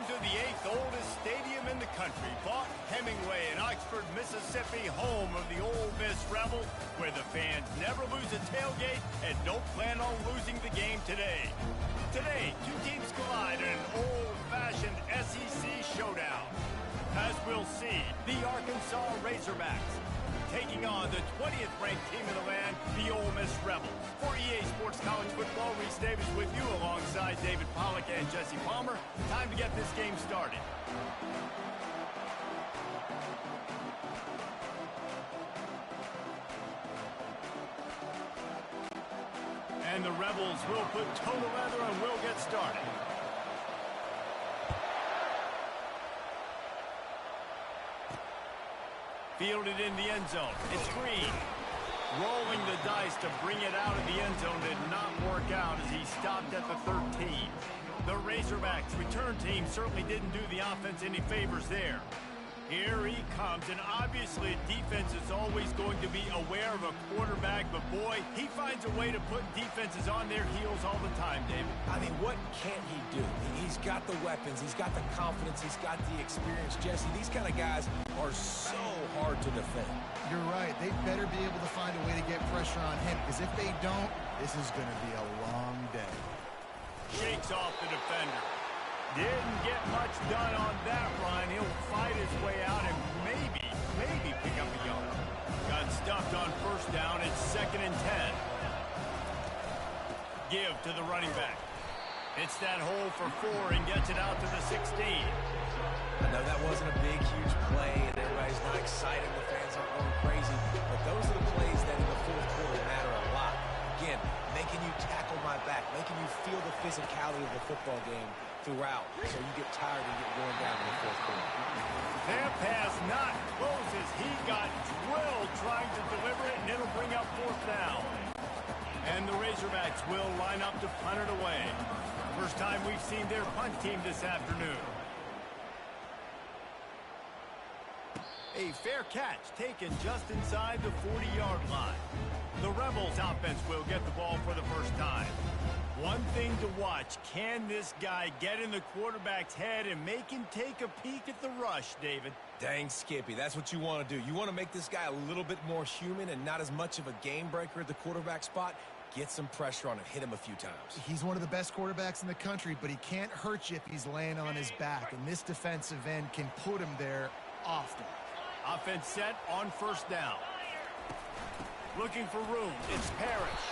Welcome to the 8th oldest stadium in the country, Vaught Hemingway in Oxford, Mississippi, home of the Ole Miss Rebels, where the fans never lose a tailgate and don't plan on losing the game today. Today, two teams collide in an old-fashioned SEC showdown. As we'll see, the Arkansas Razorbacks taking on the 20th ranked team in the land, the Ole Miss Rebels. For EA Sports College Football, Reese Davis with you alongside David Pollack and Jesse Palmer. Time to get this game started. And the Rebels will put toe to leather and will get started. Fielded in the end zone. It's Green. Rolling the dice to bring it out of the end zone did not work out as he stopped at the 13. The Razorbacks return team certainly didn't do the offense any favors there. Here he comes, and obviously defense is always going to be aware of a quarterback, but boy, he finds a way to put defenses on their heels all the time, David. I mean, what can't he do? He's got the weapons, he's got the confidence, he's got the experience. Jesse, these kind of guys are so hard to defend. You're right. They better be able to find a way to get pressure on him, because if they don't, this is going to be a long day. Shakes off the defender. Didn't get much done on that run. He'll fight his way out and maybe pick up a yard. Got stuffed on first down. It's 2nd and 10. Give to the running back. Hits that hole for 4 and gets it out to the 16. I know that wasn't a big, huge play, and everybody's not excited. The fans aren't going crazy. But those are the plays that in the fourth quarter matter a lot. Again, making you tackle my back, making you feel the physicality of the football game throughout, so you get tired and get worn down in the fourth quarter. That pass not close as he got drilled trying to deliver it, and it'll bring up 4th down. And the Razorbacks will line up to punt it away. First time we've seen their punt team this afternoon. A fair catch taken just inside the 40-yard line. The Rebels offense will get the ball for the first time. One thing to watch, can this guy get in the quarterback's head and make him take a peek at the rush, David? Dang, Skippy, that's what you want to do. You want to make this guy a little bit more human and not as much of a game breaker at the quarterback spot. Get some pressure on him, hit him a few times. He's one of the best quarterbacks in the country, but he can't hurt you if he's laying on his back, and this defensive end can put him there often. Offense set on first down. Looking for room. It's Parrish.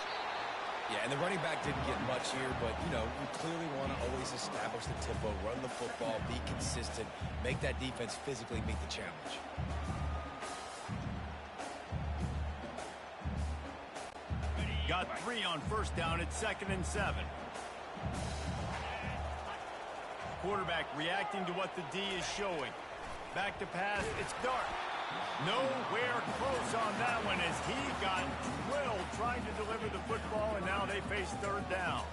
Yeah, and the running back didn't get much here, but, you know, you clearly want to always establish the tempo, run the football, be consistent, make that defense physically meet the challenge. Got 3 on first down. It's 2nd and 7. Quarterback reacting to what the D is showing. Back to pass. It's Dart. Nowhere close on that one as he got drilled trying to deliver the football, and now they face 3rd down.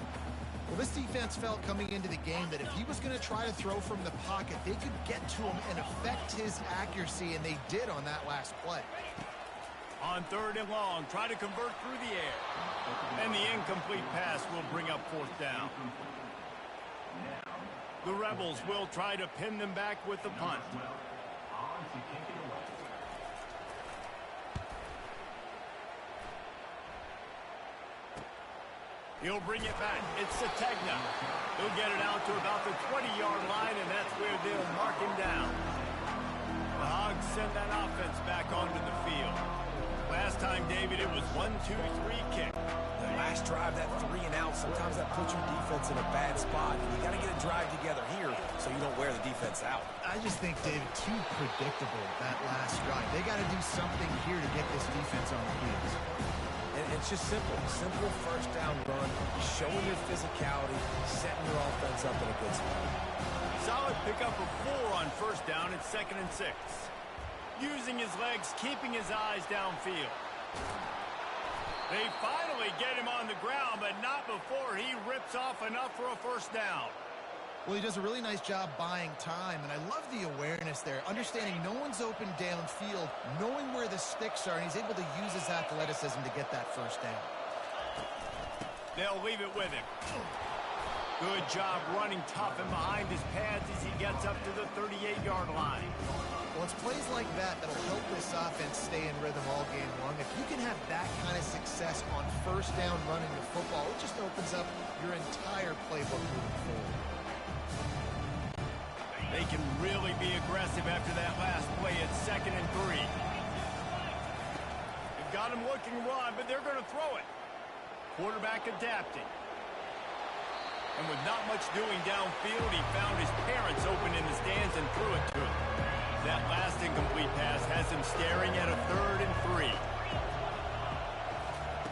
Well, this defense felt coming into the game that if he was going to try to throw from the pocket, they could get to him and affect his accuracy, and they did on that last play. On 3rd and long, try to convert through the air. And the incomplete pass will bring up 4th down. The Rebels will try to pin them back with the punt. He'll bring it back. It's Sategna. He'll get it out to about the 20-yard line, and that's where they'll mark him down. The Hogs send that offense back onto the field. Last time, David, it was 1-2-3 kick. The last drive, that 3 and out, sometimes that puts your defense in a bad spot. And you got to get a drive together here so you don't wear the defense out. I just think, David, too predictable that last drive. They got to do something here to get this defense on the heels. And it's just simple. Simple first down run, showing your physicality, setting your offense up in a good spot. Solid pickup of 4 on first down. It's 2nd and 6. Using his legs, keeping his eyes downfield. They finally get him on the ground, but not before he rips off enough for a first down. Well, he does a really nice job buying time, and I love the awareness there, understanding no one's open downfield, knowing where the sticks are, and he's able to use his athleticism to get that first down. They'll leave it with him. Good job running tough and behind his pads as he gets up to the 38-yard line. Well, it's plays like that that'll help this offense stay in rhythm all game long. If you can have that kind of success on first down running the football, it just opens up your entire playbook moving forward. They can really be aggressive after that last play at 2nd and 3. They've got him looking run, but they're going to throw it. Quarterback adapting. And with not much doing downfield, he found his parents open in the stands and threw it to him. That last incomplete pass has him staring at a 3rd and 3.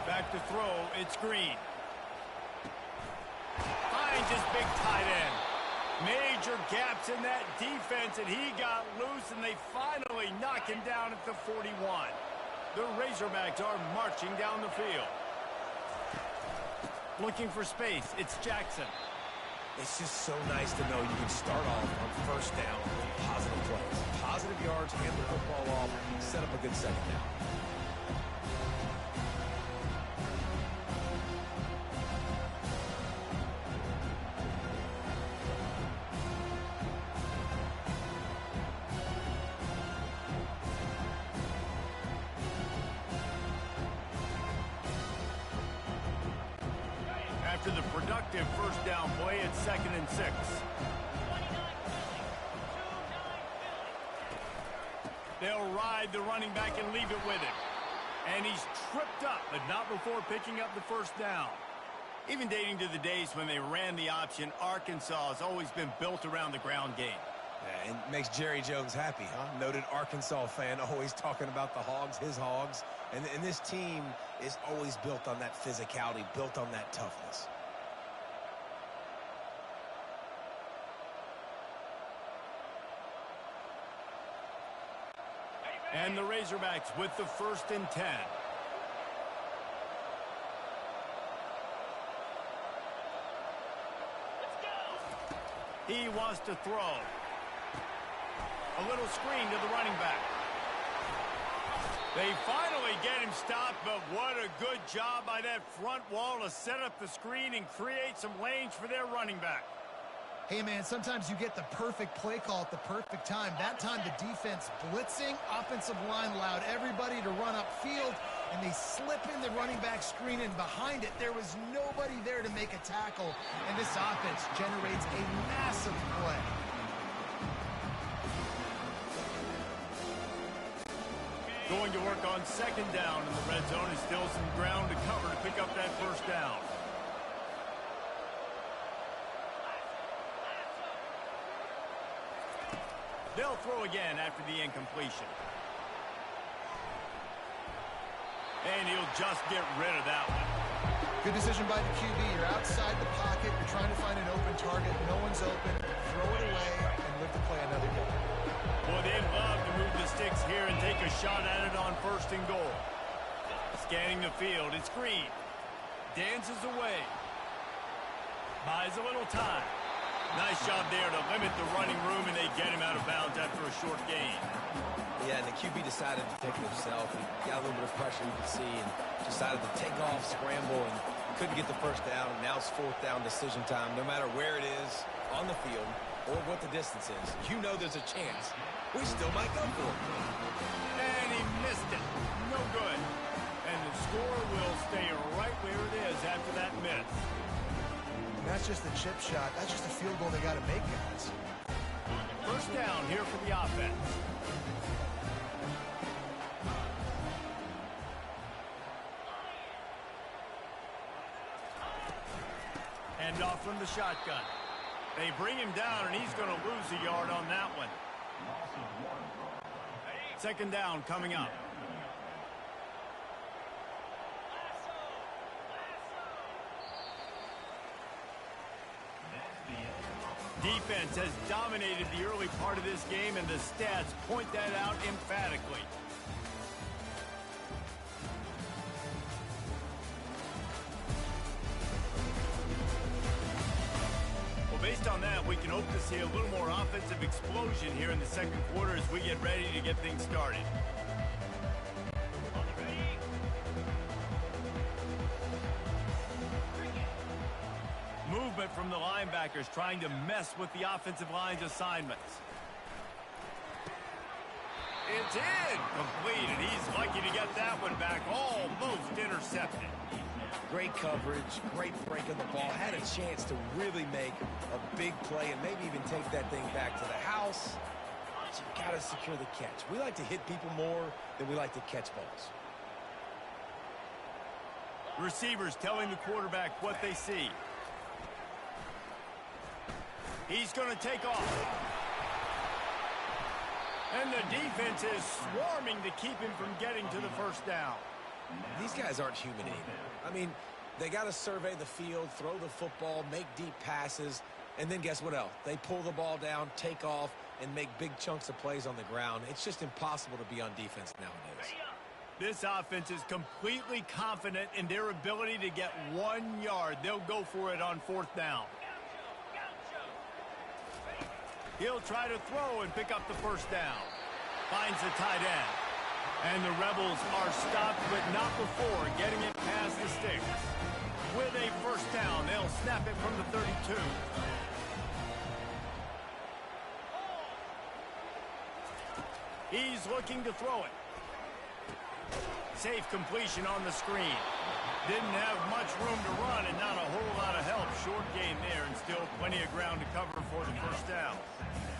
Back to throw, it's Green. Finds his big tight end. Major gaps in that defense, and he got loose, and they finally knock him down at the 41. The Razorbacks are marching down the field. Looking for space, it's Jackson. It's just so nice to know you can start off on first down with positive plays. Positive yards, hand the football off, set up a good second down. After the productive first down play, it's 2nd and 6. They'll ride the running back and leave it with him. And he's tripped up, but not before picking up the first down. Even dating to the days when they ran the option, Arkansas has always been built around the ground game. Yeah, and makes Jerry Jones happy, huh? Noted Arkansas fan, always talking about the Hogs, his Hogs. And this team is always built on that physicality, built on that toughness. And the Razorbacks with the 1st and 10. He wants to throw. A little screen to the running back. They finally get him stopped, but what a good job by that front wall to set up the screen and create some lanes for their running back. Hey, man, sometimes you get the perfect play call at the perfect time. That time the defense blitzing, offensive line allowed everybody to run upfield, and they slip in the running back screen, and behind it there was nobody there to make a tackle, and this offense generates a massive play. Going to work on 2nd down in the red zone. Is still some ground to cover to pick up that first down. They'll throw again after the incompletion. And he'll just get rid of that one. Good decision by the QB. You're outside the pocket. You're trying to find an open target. No one's open. Throw it away and live to play another game. Boy, they'd love to move the sticks here and take a shot at it on 1st and goal. Scanning the field, it's Green. Dances away. Buys a little time. Nice job there to limit the running room, and they get him out of bounds after a short gain. Yeah, and the QB decided to take it himself. He got a little bit of pressure, you can see, and decided to take off, scramble, and couldn't get the first down. And now it's 4th down decision time. No matter where it is on the field or what the distance is, you know there's a chance we still might go for it. And he missed it. No good. And the score will stay right where it is after that miss. That's just a chip shot. That's just a field goal they got to make, guys. First down here for the offense. Hand off from the shotgun. They bring him down, and he's going to lose a yard on that one. 2nd down coming up. Defense has dominated the early part of this game, and the stats point that out emphatically. Well, based on that, we can hope to see a little more offensive explosion here in the 2nd quarter as we get ready to get things started. Movement from the linebackers trying to mess with the offensive line's assignments. It's in. Complete, and he's lucky to get that one back. Almost intercepted. Great coverage, great break of the ball. Had a chance to really make a big play and maybe even take that thing back to the house. But you got to secure the catch. We like to hit people more than we like to catch balls. Receivers telling the quarterback what they see. He's going to take off. And the defense is swarming to keep him from getting to the first down. These guys aren't human anymore. I mean, they got to survey the field, throw the football, make deep passes, and then guess what else? They pull the ball down, take off, and make big chunks of plays on the ground. It's just impossible to be on defense nowadays. This offense is completely confident in their ability to get 1 yard. They'll go for it on fourth down. He'll try to throw and pick up the first down. Finds the tight end. And the Rebels are stopped, but not before getting it past the sticks. With a first down, they'll snap it from the 32. He's looking to throw it. Safe completion on the screen. Didn't have much room to run and not a whole lot of help. Short gain there and still plenty of ground to cover for the first down.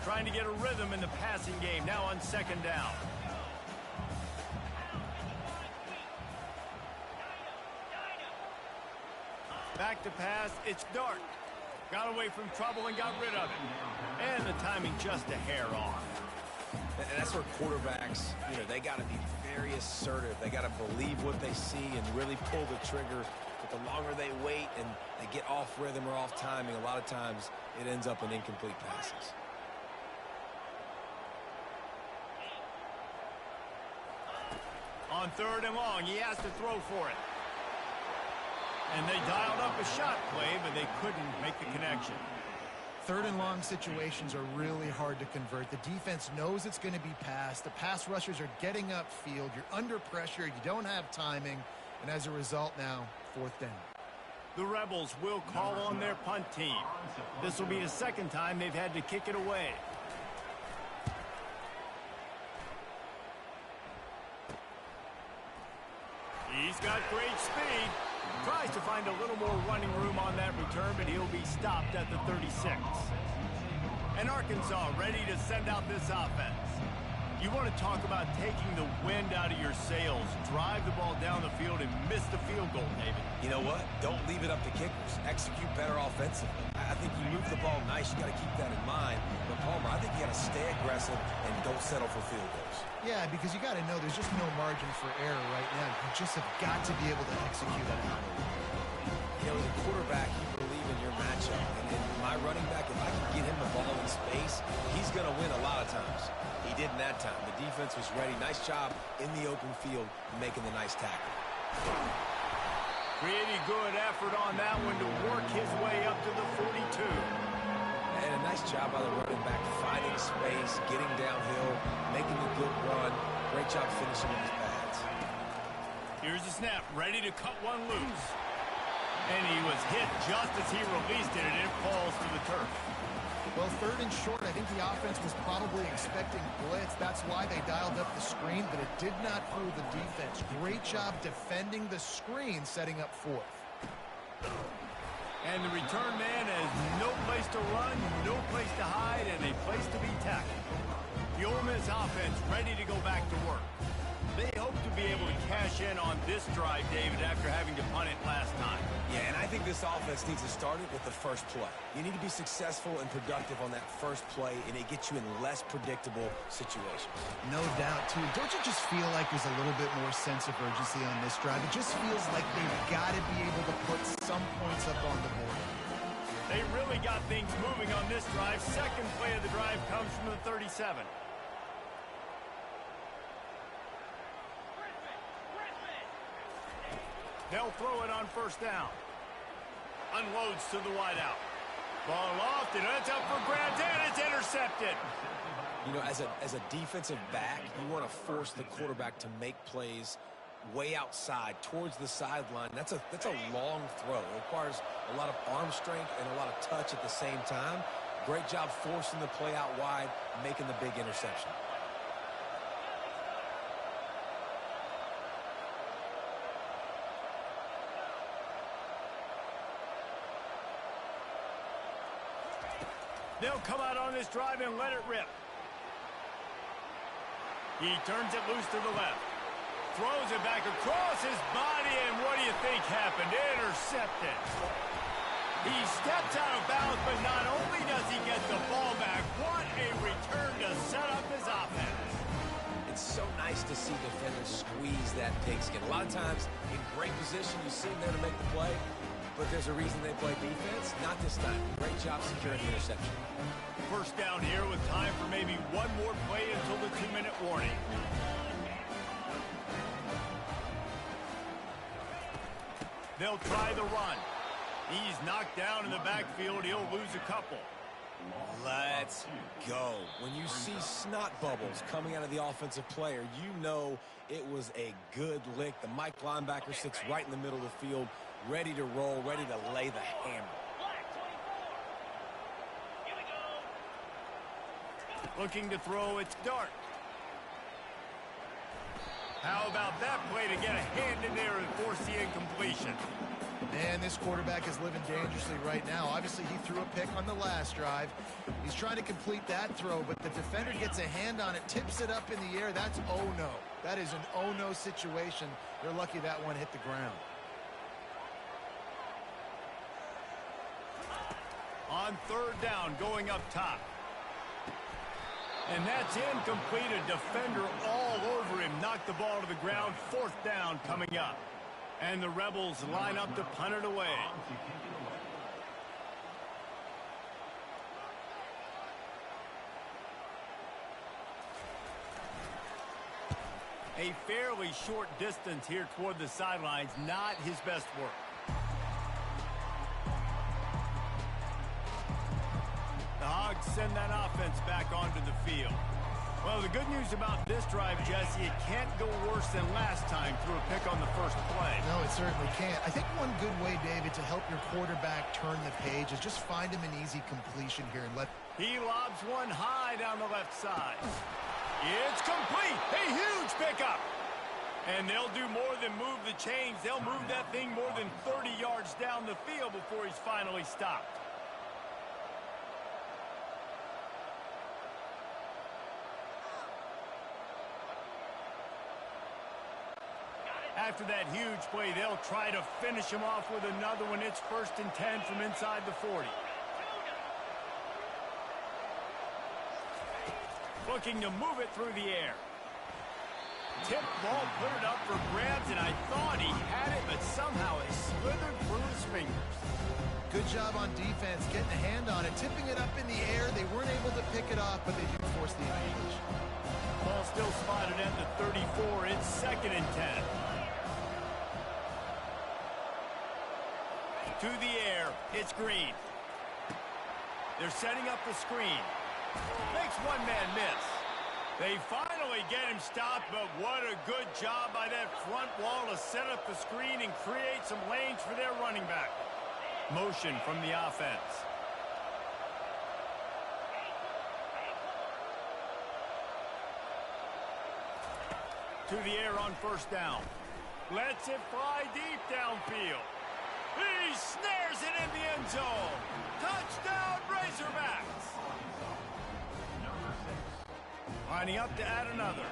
Trying to get a rhythm in the passing game now on second down. Back to pass, it's Dart. Got away from trouble and got rid of it. And the timing just a hair off. And that's where quarterbacks, they got to be very assertive. They got to believe what they see and really pull the trigger. But the longer they wait and they get off rhythm or off timing, a lot of times it ends up in incomplete passes. On third and long, he has to throw for it. And they dialed up a shot play, but they couldn't make the connection. Third and long situations are really hard to convert. The defense knows it's going to be passed. The pass rushers are getting upfield. You're under pressure. You don't have timing. And as a result now, fourth down. The Rebels will call on their punt team. This will be the second time they've had to kick it away. He's got great speed. Tries to find a little more running room on that return, but he'll be stopped at the 36. And Arkansas ready to send out this offense. You want to talk about taking the wind out of your sails. Drive the ball down the field and miss the field goal, David. You know what? Don't leave it up to kickers. Execute better offensively. I think you move the ball nice. You got to keep that in mind. But, Palmer, I think you got to stay aggressive and don't settle for field goals. Yeah, because you got to know there's just no margin for error right now. You just have got to be able to execute at a high level. As a quarterback, you believe in your matchup. And my running back, if I can get him the ball in space, he's going to win a lot of times. He did in that time. The defense was ready. Nice job in the open field making the nice tackle. Pretty good effort on that one to work his way up to the 42. And a nice job by the running back, finding space, getting downhill, making a good run. Great job finishing with his pads. Here's the snap, ready to cut one loose. And he was hit just as he released it, and it falls to the turf. Well, third and short, I think the offense was probably expecting blitz. That's why they dialed up the screen, but it did not fool the defense. Great job defending the screen, setting up fourth. And the return man has no place to run, no place to hide, and a place to be tackled. The Ole Miss offense ready to go back to work. They hope to be able to cash in on this drive, David, after having to punt it last time. Yeah, and I think this offense needs to start it with the first play. You need to be successful and productive on that first play, and it gets you in less predictable situations. No doubt, too. Don't you just feel like there's a little bit more sense of urgency on this drive? It just feels like they've got to be able to put some points up on the board. They really got things moving on this drive. Second play of the drive comes from the 37. They'll throw it on first down. Unloads to the wideout. Ball aloft, and it's up for grabs, and it's intercepted. As a defensive back, you want to force the quarterback to make plays way outside towards the sideline. That's a long throw. It requires a lot of arm strength and a lot of touch at the same time. Great job forcing the play out wide, making the big interception. They'll come out on this drive and let it rip. He turns it loose to the left. Throws it back across his body, and what do you think happened? Intercepted. He steps out of bounds, but not only does he get the ball back, what a return to set up his offense. It's so nice to see defenders squeeze that pigskin. A lot of times, in great position, you see them there to make the play, but there's a reason they play defense. Not this time. Great job securing the interception. First down here with time for maybe one more play until the 2-minute warning. They'll try the run. He's knocked down in the backfield. He'll lose a couple. Let's go. When you see snot bubbles coming out of the offensive player, you know it was a good lick. The Mike linebacker sits right in the middle of the field, ready to roll, ready to lay the hammer. Looking to throw, it's Dart. How about that play to get a hand in there and force the incompletion? Man, this quarterback is living dangerously right now. Obviously, he threw a pick on the last drive. He's trying to complete that throw, but the defender gets a hand on it, tips it up in the air. That's oh-no. That is an oh-no situation. They're lucky that one hit the ground. On third down, going up top. And that's incomplete. A defender all over him. Knocked the ball to the ground. Fourth down coming up. And the Rebels line up to punt it away. A fairly short distance here toward the sidelines. Not his best work. The Hogs send that offense back onto the field. Well, the good news about this drive, Jesse, it can't go worse than last time through a pick on the first play. No, it certainly can't. I think one good way, David, to help your quarterback turn the page is just find him an easy completion here and let... He lobs one high down the left side. It's complete. A huge pickup. And they'll do more than move the chains. They'll move that thing more than 30 yards down the field before he's finally stopped. After that huge play, they'll try to finish him off with another one. It's 1st and 10 from inside the 40. Looking to move it through the air. Tip ball, put it up for grabs, and I thought he had it, but somehow it slithered through his fingers. Good job on defense, getting a hand on it, tipping it up in the air. They weren't able to pick it off, but they do force the incompletion. Ball still spotted at the 34. It's 2nd and 10. To the air, it's Green. They're setting up the screen. Makes one man miss. They finally get him stopped, but what a good job by that front wall to set up the screen and create some lanes for their running back. Motion from the offense. To the air on 1st down. Lets it fly deep downfield. He snares it in the end zone. Touchdown, Razorbacks. Lining up to add another.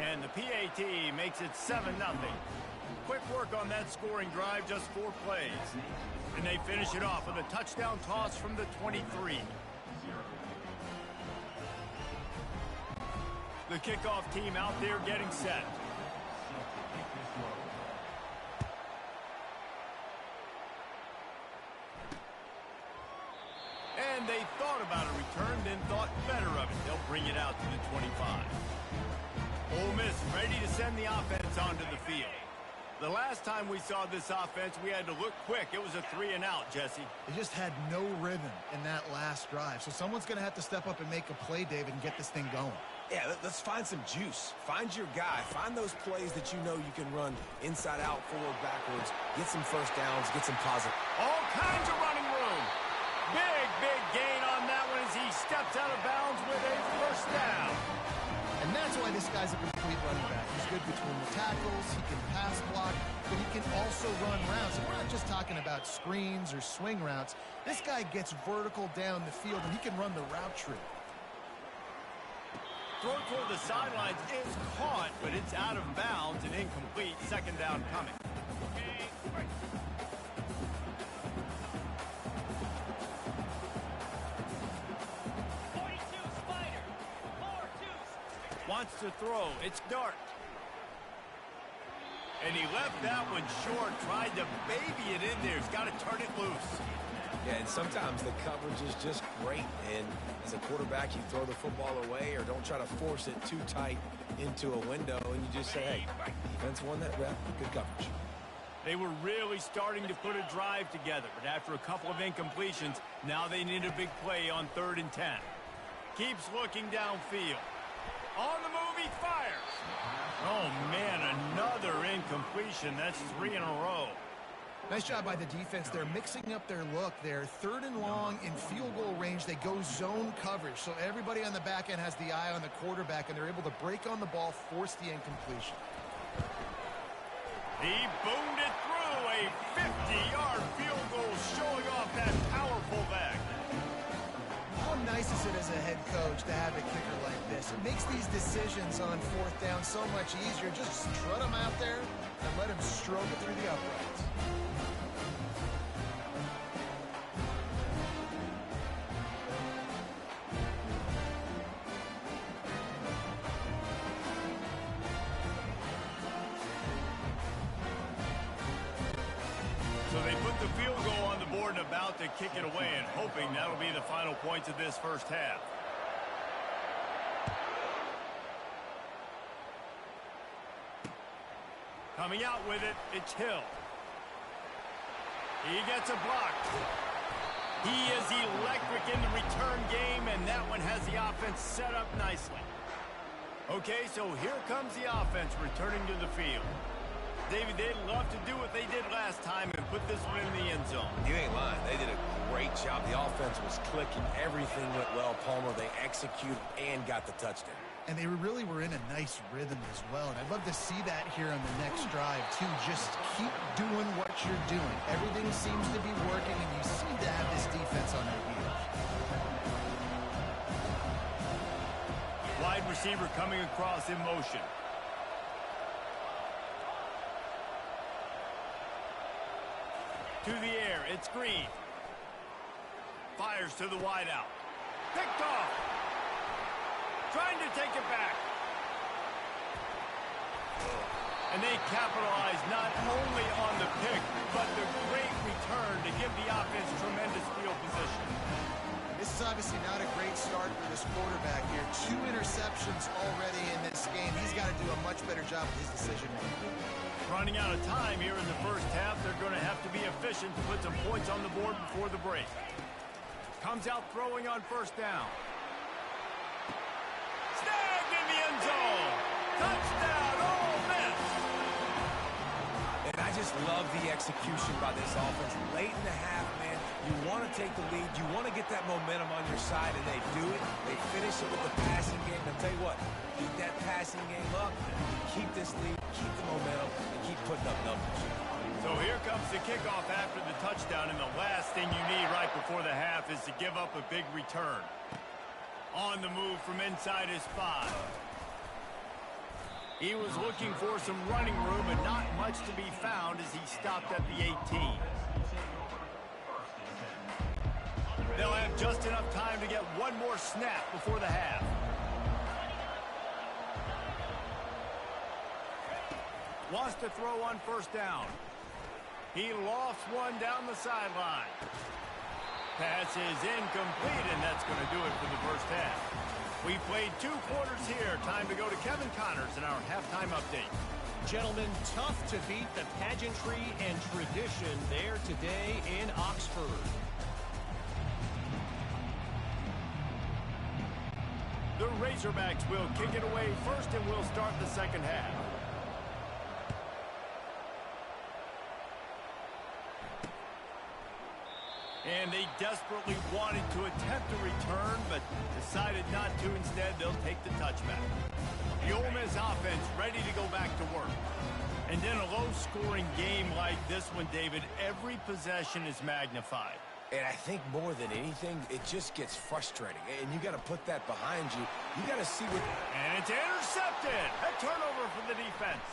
And the PAT makes it 7-0. Quick work on that scoring drive, just 4 plays. And they finish it off with a touchdown toss from the 23. The kickoff team out there getting set. And they thought about a return, then thought better of it. They'll bring it out to the 25. Ole Miss ready to send the offense onto the field. The last time we saw this offense, we had to look quick. It was a 3-and-out, Jesse. They just had no rhythm in that last drive. So someone's going to have to step up and make a play, David, and get this thing going. Yeah, let's find some juice. Find your guy. Find those plays that you know you can run inside out, forward, backwards. Get some first downs. Get some positive. All kinds of running room. Big gain on that one as he steps out of bounds with a first down. And that's why this guy's a complete running back. He's good between the tackles, he can pass block, but he can also run routes. And we're not just talking about screens or swing routes. This guy gets vertical down the field, and he can run the route tree. Throw toward the sidelines is caught, but it's out of bounds and incomplete. Second down coming. Wants to throw. It's Dart. And he left that one short. Tried to baby it in there. He's got to turn it loose. Yeah, and sometimes the coverage is just great. And as a quarterback, you throw the football away or don't try to force it too tight into a window. And you just say, hey, defense won that rep. Good coverage. They were really starting to put a drive together. But after a couple of incompletions, now they need a big play on 3rd and 10. Keeps looking downfield. On the move, he fires. Oh, man, another incompletion. That's 3 in a row. Nice job by the defense. They're mixing up their look. They're 3rd and long in field goal range. They go zone coverage. So everybody on the back end has the eye on the quarterback, and they're able to break on the ball, force the incompletion. He boomed it through. A 50-yard field goal showing off that powerful leg. How nice is it as a head coach to have a kicker like this? It makes these decisions on 4th down so much easier. Just strut him out there and let him stroke it through the uprights. So they put the field goal on the board and about to kick it away, and hoping that'll be the final points of this first half. Coming out with it, it's Hill. He gets a block. He is electric in the return game, and that one has the offense set up nicely. Okay, so here comes the offense returning to the field. David, they'd love to do what they did last time and put this one in the end zone. You ain't lying. They did a great job. The offense was clicking. Everything went well, Palmer. They executed and got the touchdown. And they really were in a nice rhythm as well. And I'd love to see that here on the next drive, too. Just keep doing what you're doing. Everything seems to be working, and you seem to have this defense on their heels. Wide receiver coming across in motion. To the air, it's Green. Fires to the wideout. Picked off. Trying to take it back. And they capitalize not only on the pick, but the great return to give the offense tremendous field position. This is obviously not a great start for this quarterback here. 2 interceptions already in this game. He's got to do a much better job with his decision-making. Running out of time here in the first half. They're going to have to be efficient to put some points on the board before the break. Comes out throwing on 1st down. Snagged in the end zone. Touchdown, Ole Miss. And I just love the execution by this offense. Late in the half, man, you want to take the lead. You want to get that momentum on your side, and they do it. They finish it with the passing game. I'll tell you what, keep that passing game up, keep this lead, keep the momentum, and keep putting up numbers. So here comes the kickoff after the touchdown, and the last thing you need right before the half is to give up a big return. On the move from inside his 5. He was looking for some running room, and not much to be found as he stopped at the 18. They'll have just enough time to get one more snap before the half. Wants to throw on 1st down. He lofts one down the sideline. Pass is incomplete, and that's going to do it for the first half. We played 2 quarters here. Time to go to Kevin Connors in our halftime update. Gentlemen, tough to beat the pageantry and tradition there today in Oxford. The Razorbacks will kick it away first, and we'll start the second half. And they desperately wanted to attempt a return, but decided not to. Instead, they'll take the touchback. The Ole Miss offense ready to go back to work. And in a low-scoring game like this one, David, every possession is magnified. And I think more than anything, it just gets frustrating. And you got to put that behind you. You got to see what... And it's intercepted. A turnover for the defense.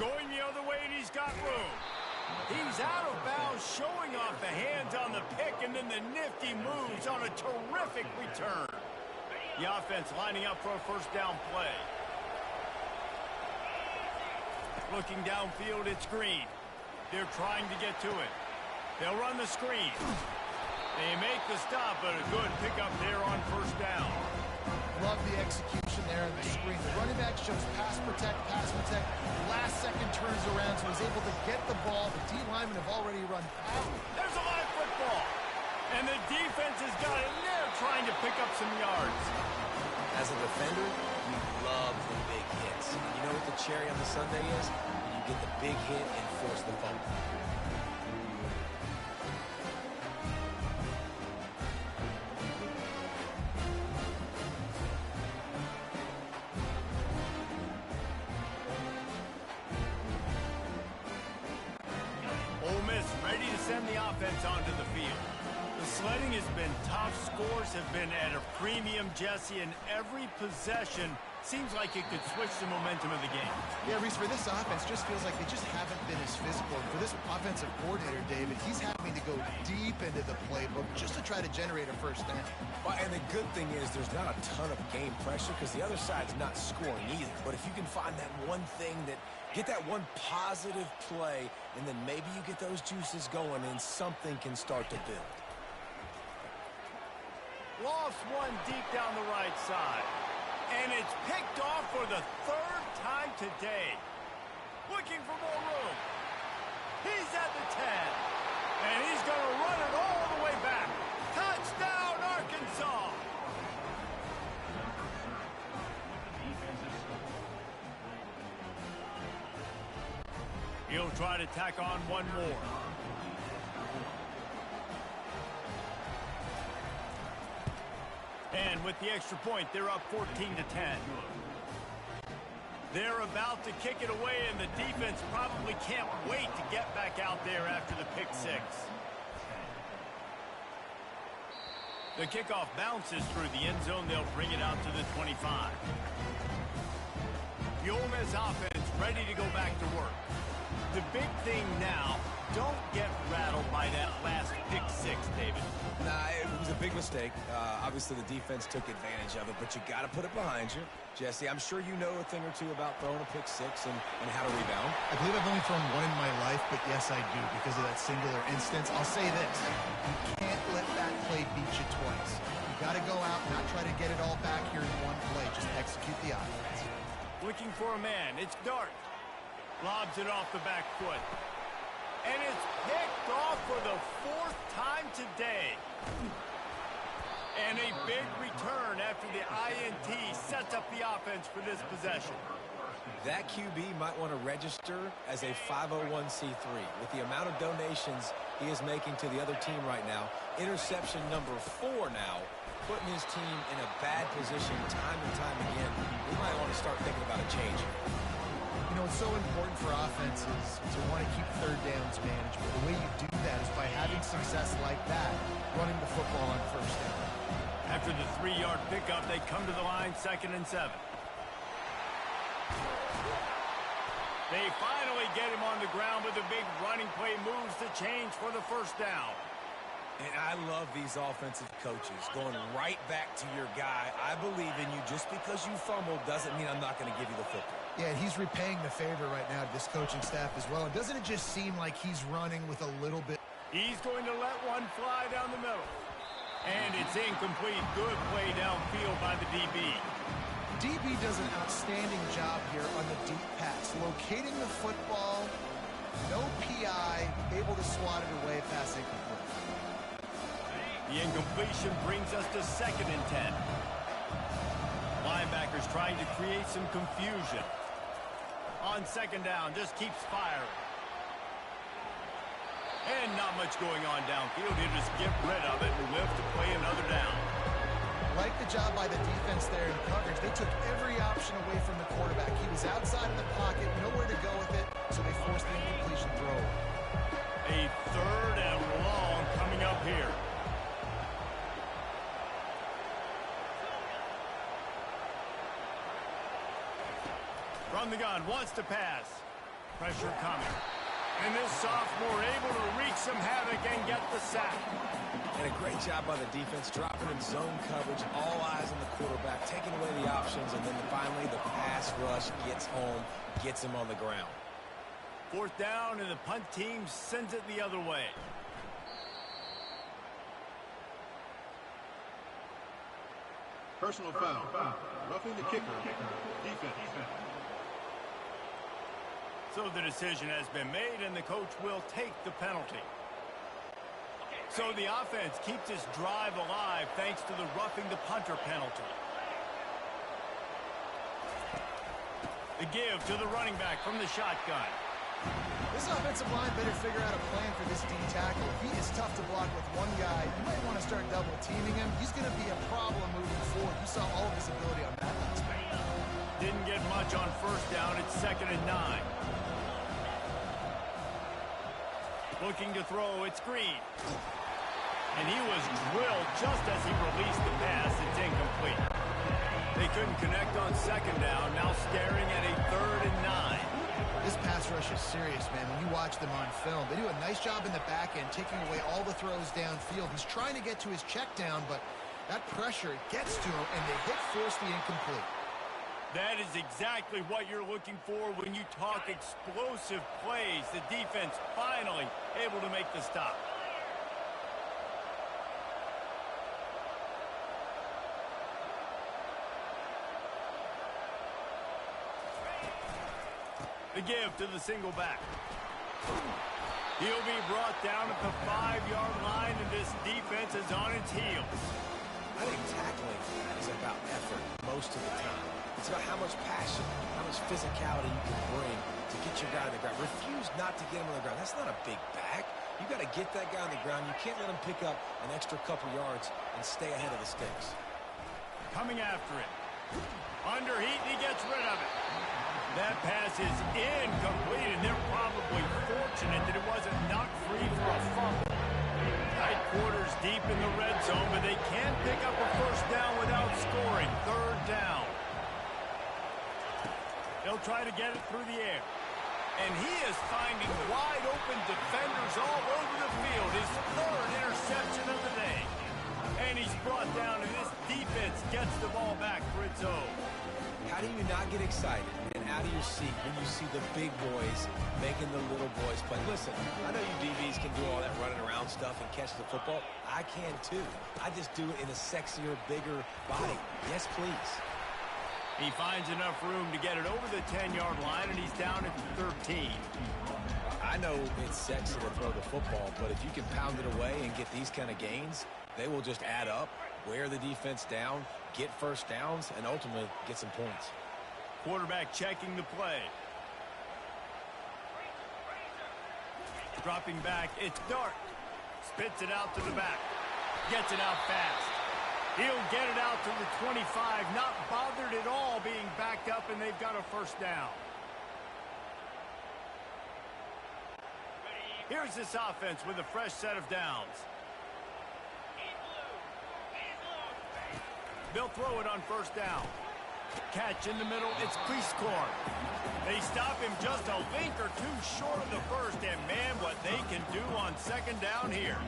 Going the other way, and he's got room. He's out of bounds, showing off the hands on the pick, and then the nifty moves on a terrific return. The offense lining up for a first down play. Looking downfield, it's Green. They're trying to get to it. They'll run the screen. They make the stop, but a good pickup there on first down. Love the execution there on the screen. The running back shows pass protect. Last second turns around, so he's able to get the ball. The D linemen have already run past. There's a live football. And the defense has got in there trying to pick up some yards. As a defender, we love the big hits. And you know what the cherry on the sundae is? When you get the big hit and force the fumble. Onto the field. The sledding has been tough. Scores have been at a premium, Jesse, and every possession seems like it could switch the momentum of the game. Yeah, Reese, for this offense, just feels like they just haven't been as physical. And for this offensive coordinator, David, he's having to go deep into the playbook just to try to generate a first down. Well, and the good thing is there's not a ton of game pressure because the other side's not scoring either. But if you can find that one thing that get that one positive play, and then maybe you get those juices going and something can start to build. Lost one deep down the right side. And it's picked off for the third time today. Looking for more room. He's at the 10. And he's going to run it all the way back. Touchdown, Arkansas! He'll try to tack on one more. And with the extra point, they're up 14-10. They're about to kick it away, and the defense probably can't wait to get back out there after the pick six. The kickoff bounces through the end zone. They'll bring it out to the 25. The Ole Miss offense ready to go back to work. The big thing now, don't get rattled by that last pick six, David. Nah, it was a big mistake. Obviously, the defense took advantage of it, but you got to put it behind you. Jesse, I'm sure you know a thing or two about throwing a pick six and how to rebound. I believe I've only thrown one in my life, but yes, I do because of that singular instance. I'll say this. You can't let that play beat you twice. You got to go out and not try to get it all back here in one play. Just execute the offense. Looking for a man. It's Dart. Lobs it off the back foot. And it's picked off for the fourth time today. And a big return after the INT sets up the offense for this possession. That QB might want to register as a 501c3. With the amount of donations he is making to the other team right now, interception number 4 now, putting his team in a bad position time and time again. We might want to start thinking about a change. You know, it's so important for offenses to want to keep third downs manageable. The way you do that is by having success like that, running the football on first down. After the 3-yard pickup, they come to the line, 2nd and 7. They finally get him on the ground with a big running play, moves the change for the first down. And I love these offensive coaches going right back to your guy. I believe in you. Just because you fumbled doesn't mean I'm not going to give you the football. Yeah, he's repaying the favor right now to this coaching staff as well. And doesn't it just seem like he's running with a little bit? He's going to let one fly down the middle. And it's incomplete. Good play downfield by the DB. DB does an outstanding job here on the deep pass. Locating the football, no PI, able to swat it away, passing incomplete. The incompletion brings us to 2nd and 10. Linebackers trying to create some confusion. On second down, just keeps firing. And not much going on downfield. He'll just get rid of it and live to play another down. Like the job by the defense there in coverage. They took every option away from the quarterback. He was outside of the pocket, nowhere to go with it, so they forced the incompletion throw. A third and long coming up here. From the gun, wants to pass. Pressure coming. And this sophomore able to wreak some havoc and get the sack. And a great job by the defense, dropping in zone coverage, all eyes on the quarterback, taking away the options, and then finally the pass rush gets home, gets him on the ground. Fourth down, and the punt team sends it the other way. Personal foul. Roughing the kicker. Defense. So the decision has been made, and the coach will take the penalty. So the offense keeps this drive alive thanks to the roughing the punter penalty. The give to the running back from the shotgun. This offensive line better figure out a plan for this D tackle. He is tough to block with one guy. You might want to start double teaming him. He's going to be a problem moving forward. You saw all of his ability on that last play. Didn't get much on first down. It's 2nd and 9. Looking to throw, it's Green. And he was drilled just as he released the pass. It's incomplete. They couldn't connect on second down. Now staring at a 3rd and 9. This pass rush is serious, man. When you watch them on film, they do a nice job in the back end, taking away all the throws downfield. He's trying to get to his check down, but that pressure gets to him, and they force the incomplete. That is exactly what you're looking for when you talk explosive plays. The defense finally able to make the stop. The give to the single back. He'll be brought down at the 5-yard line, and this defense is on its heels. I think tackling is about effort most of the time. It's about how much passion, how much physicality you can bring to get your guy on the ground. Refuse not to get him on the ground. That's not a big back. You got to get that guy on the ground. You can't let him pick up an extra couple yards and stay ahead of the sticks. Coming after it. Under heat, and he gets rid of it. That pass is incomplete, and they're probably fortunate that it wasn't knocked free for a fumble. Tight quarters deep in the red zone, but they can pick up a first down without scoring. 3rd down. They'll try to get it through the air. And he is finding wide open defenders all over the field. His 3rd interception of the day. And he's brought down, and this defense gets the ball back for its own. How do you not get excited and out of your seat when you see the big boys making the little boys play? Listen, I know you DBs can do all that running around stuff and catch the football. I can too. I just do it in a sexier, bigger body. Yes, please. He finds enough room to get it over the 10-yard line, and he's down at 13. I know it's sexy to throw the football, but if you can pound it away and get these kind of gains, they will just add up, wear the defense down, get first downs, and ultimately get some points. Quarterback checking the play. Dropping back, it's Dart. Spits it out to the back. Gets it out fast. He'll get it out to the 25, not bothered at all being backed up, and they've got a first down. Here's this offense with a fresh set of downs. They'll throw it on first down. Catch in the middle, it's Cleescorn. They stop him just a link or two short of the first, and man, what they can do on second down here.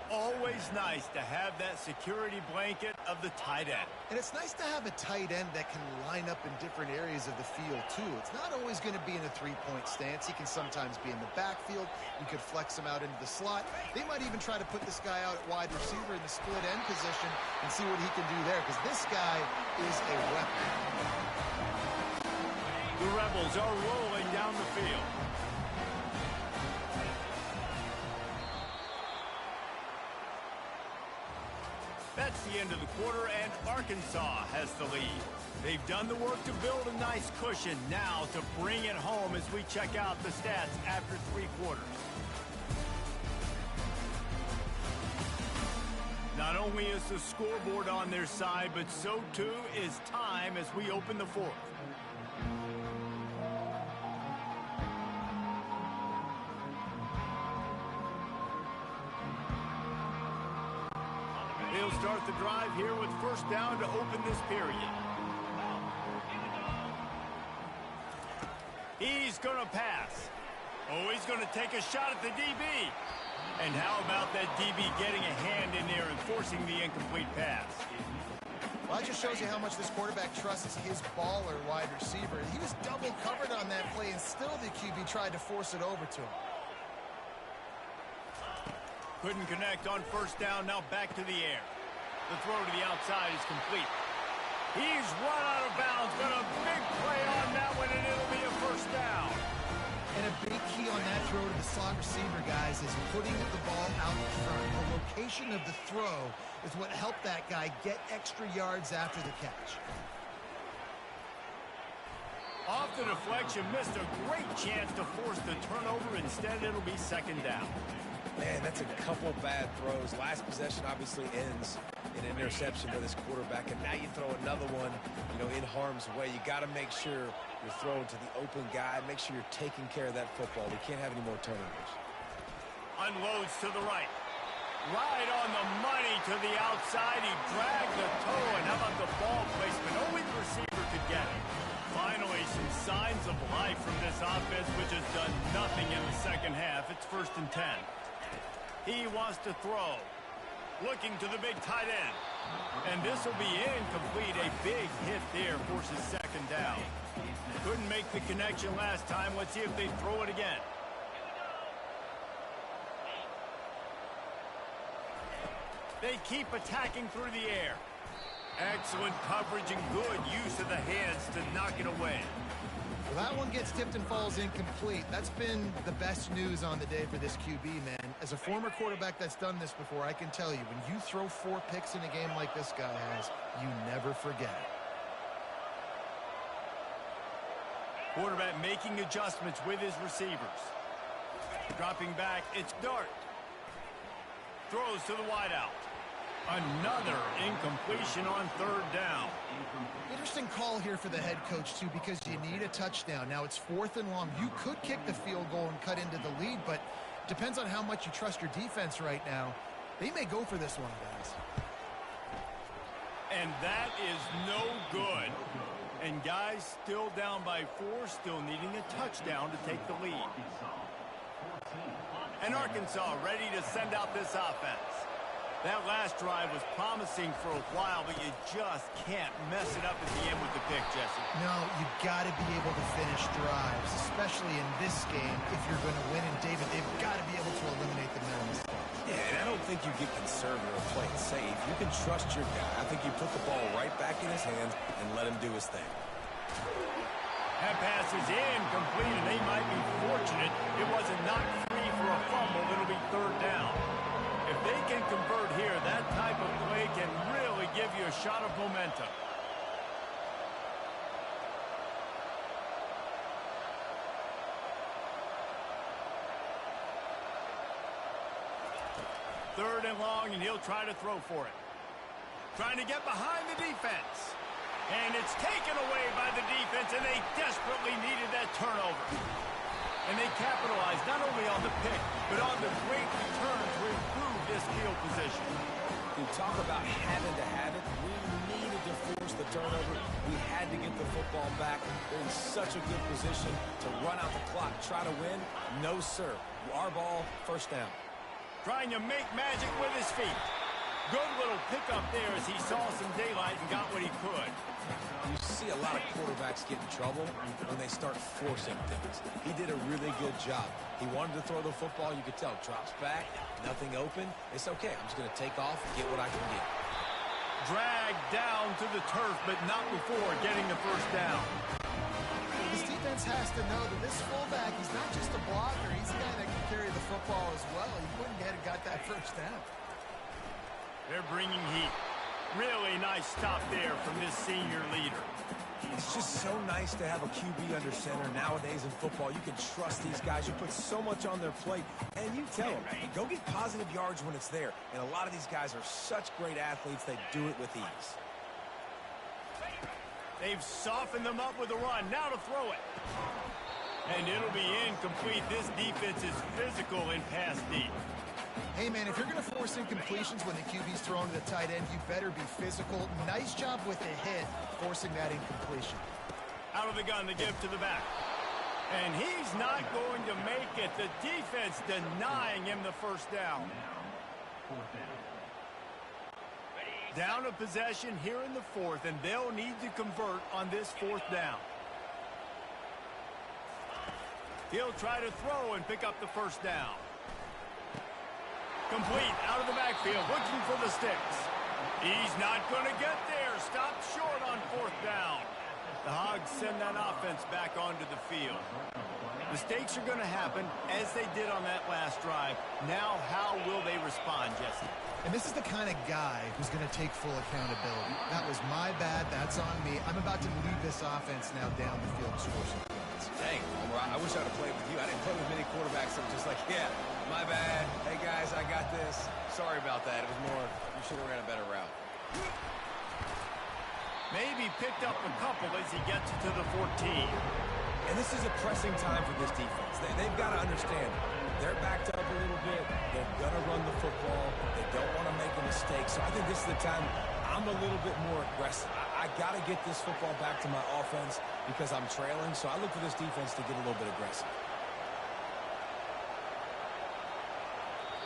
Always nice to have that security blanket of the tight end. And it's nice to have a tight end that can line up in different areas of the field, too. It's not always going to be in a three-point stance. He can sometimes be in the backfield. You could flex him out into the slot. They might even try to put this guy out at wide receiver in the split end position and see what he can do there, because this guy is a weapon. The Rebels are rolling down the field. That's the end of the quarter, and Arkansas has the lead. They've done the work to build a nice cushion. Now to bring it home as we check out the stats after 3 quarters. Not only is the scoreboard on their side, but so too is time as we open the 4th. They'll start the drive here with first down to open this period. He's going to pass. Oh, he's going to take a shot at the DB. And how about that DB getting a hand in there and forcing the incomplete pass? Well, that just shows you how much this quarterback trusts his baller wide receiver. He was double covered on that play, and still the QB tried to force it over to him. Couldn't connect on first down. Now back to the air. The throw to the outside is complete. He's run out of bounds, but a big play on that one, and it'll be a first down. And a big key on that throw to the slot receiver, guys, is putting the ball out in front. The location of the throw is what helped that guy get extra yards after the catch. Off the deflection, missed a great chance to force the turnover. Instead, it'll be second down. Man, that's a couple bad throws. Last possession obviously ends in an interception for this quarterback, and now you throw another one, in harm's way. You got to make sure you're throwing to the open guy. Make sure you're taking care of that football. We can't have any more turnovers. Unloads to the right. Right on the money to the outside. He dragged the toe, and how about the ball placement? Only the receiver could get it. Finally, some signs of life from this offense, which has done nothing in the second half. It's 1st and 10. He wants to throw. Looking to the big tight end. And this will be incomplete. A big hit there forces second down. Couldn't make the connection last time. Let's see if they throw it again. They keep attacking through the air. Excellent coverage and good use of the hands to knock it away. Well, that one gets tipped and falls incomplete. That's been the best news on the day for this QB, man. As a former quarterback that's done this before, I can tell you, when you throw 4 picks in a game like this guy has, you never forget it. Quarterback making adjustments with his receivers. Dropping back, it's Dart. Throws to the wideout. Another incompletion on 3rd down. Interesting call here for the head coach, too, because you need a touchdown. Now, it's 4th and long. You could kick the field goal and cut into the lead, but depends on how much you trust your defense right now. They may go for this one, guys. And that is no good. And guys still down by 4, still needing a touchdown to take the lead. And Arkansas ready to send out this offense. That last drive was promising for a while, but you just can't mess it up at the end with the pick, Jesse. No, you've got to be able to finish drives, especially in this game if you're going to win. And, David, they've got to be able to eliminate the mental mistakes. Yeah, and I don't think you get conservative or play it safe. You can trust your guy. I think you put the ball right back in his hands and let him do his thing. That pass is incomplete, and they might be fortunate it wasn't knocked free for a fumble. It'll be 3rd down. If they can convert here, that type of play can really give you a shot of momentum. Third and long, and he'll try to throw for it. Trying to get behind the defense. And it's taken away by the defense, and they desperately needed that turnover. And they capitalized not only on the pick, but on the great return to improve this field position. You talk about having to have it. We needed to force the turnover. We had to get the football back. They're in such a good position to run out the clock, try to win. No, sir. Our ball, first down. Trying to make magic with his feet. Good little pickup there as he saw some daylight and got what he could. You see a lot of quarterbacks get in trouble when they start forcing things. He did a really good job. He wanted to throw the football. You could tell. Drops back, nothing open. It's okay. I'm just going to take off and get what I can get. Dragged down to the turf, but not before getting the first down. This defense has to know that this fullback, he's not just a blocker. He's a guy that can carry the football as well. He went ahead and got that first down. They're bringing heat. Really nice stop there from this senior leader. It's just so nice to have a QB under center. Nowadays in football, you can trust these guys. You put so much on their plate, and you tell them, go get positive yards when it's there. And a lot of these guys are such great athletes, they do it with ease. They've softened them up with a run. Now to throw it. And it'll be incomplete. This defense is physical in pass deep. Hey, man, if you're going to force incompletions when the QB's throwing to the tight end, you better be physical. Nice job with the hit, forcing that incompletion. Out of the gun, the give to the back. And he's not going to make it. The defense denying him the first down. Down a possession here in the fourth, and they'll need to convert on this fourth down. He'll try to throw and pick up the first down. Complete out of the backfield, looking for the sticks. He's not going to get there. Stopped short on fourth down. The Hogs send that offense back onto the field. Mistakes are going to happen, as they did on that last drive. Now, how will they respond, Jesse? And this is the kind of guy who's going to take full accountability. That was my bad. That's on me. I'm about to lead this offense now down the field and score some points. Dang, I wish I would have played with you. I didn't play with many quarterbacks that were just like, yeah, my bad. Hey, guys, I got this. Sorry about that. It was more, you should have ran a better route. Maybe picked up a couple as he gets to the 14. And this is a pressing time for this defense. They've got to understand, they're backed up a little bit. They're going to run the football. They don't want to make a mistake. So I think this is the time I'm a little bit more aggressive. I got to get this football back to my offense because I'm trailing. So I look for this defense to get a little bit aggressive.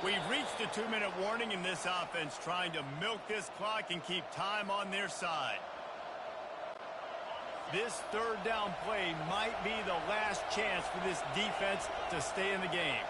We've reached the 2-minute warning in this offense, trying to milk this clock and keep time on their side. This third down play might be the last chance for this defense to stay in the game.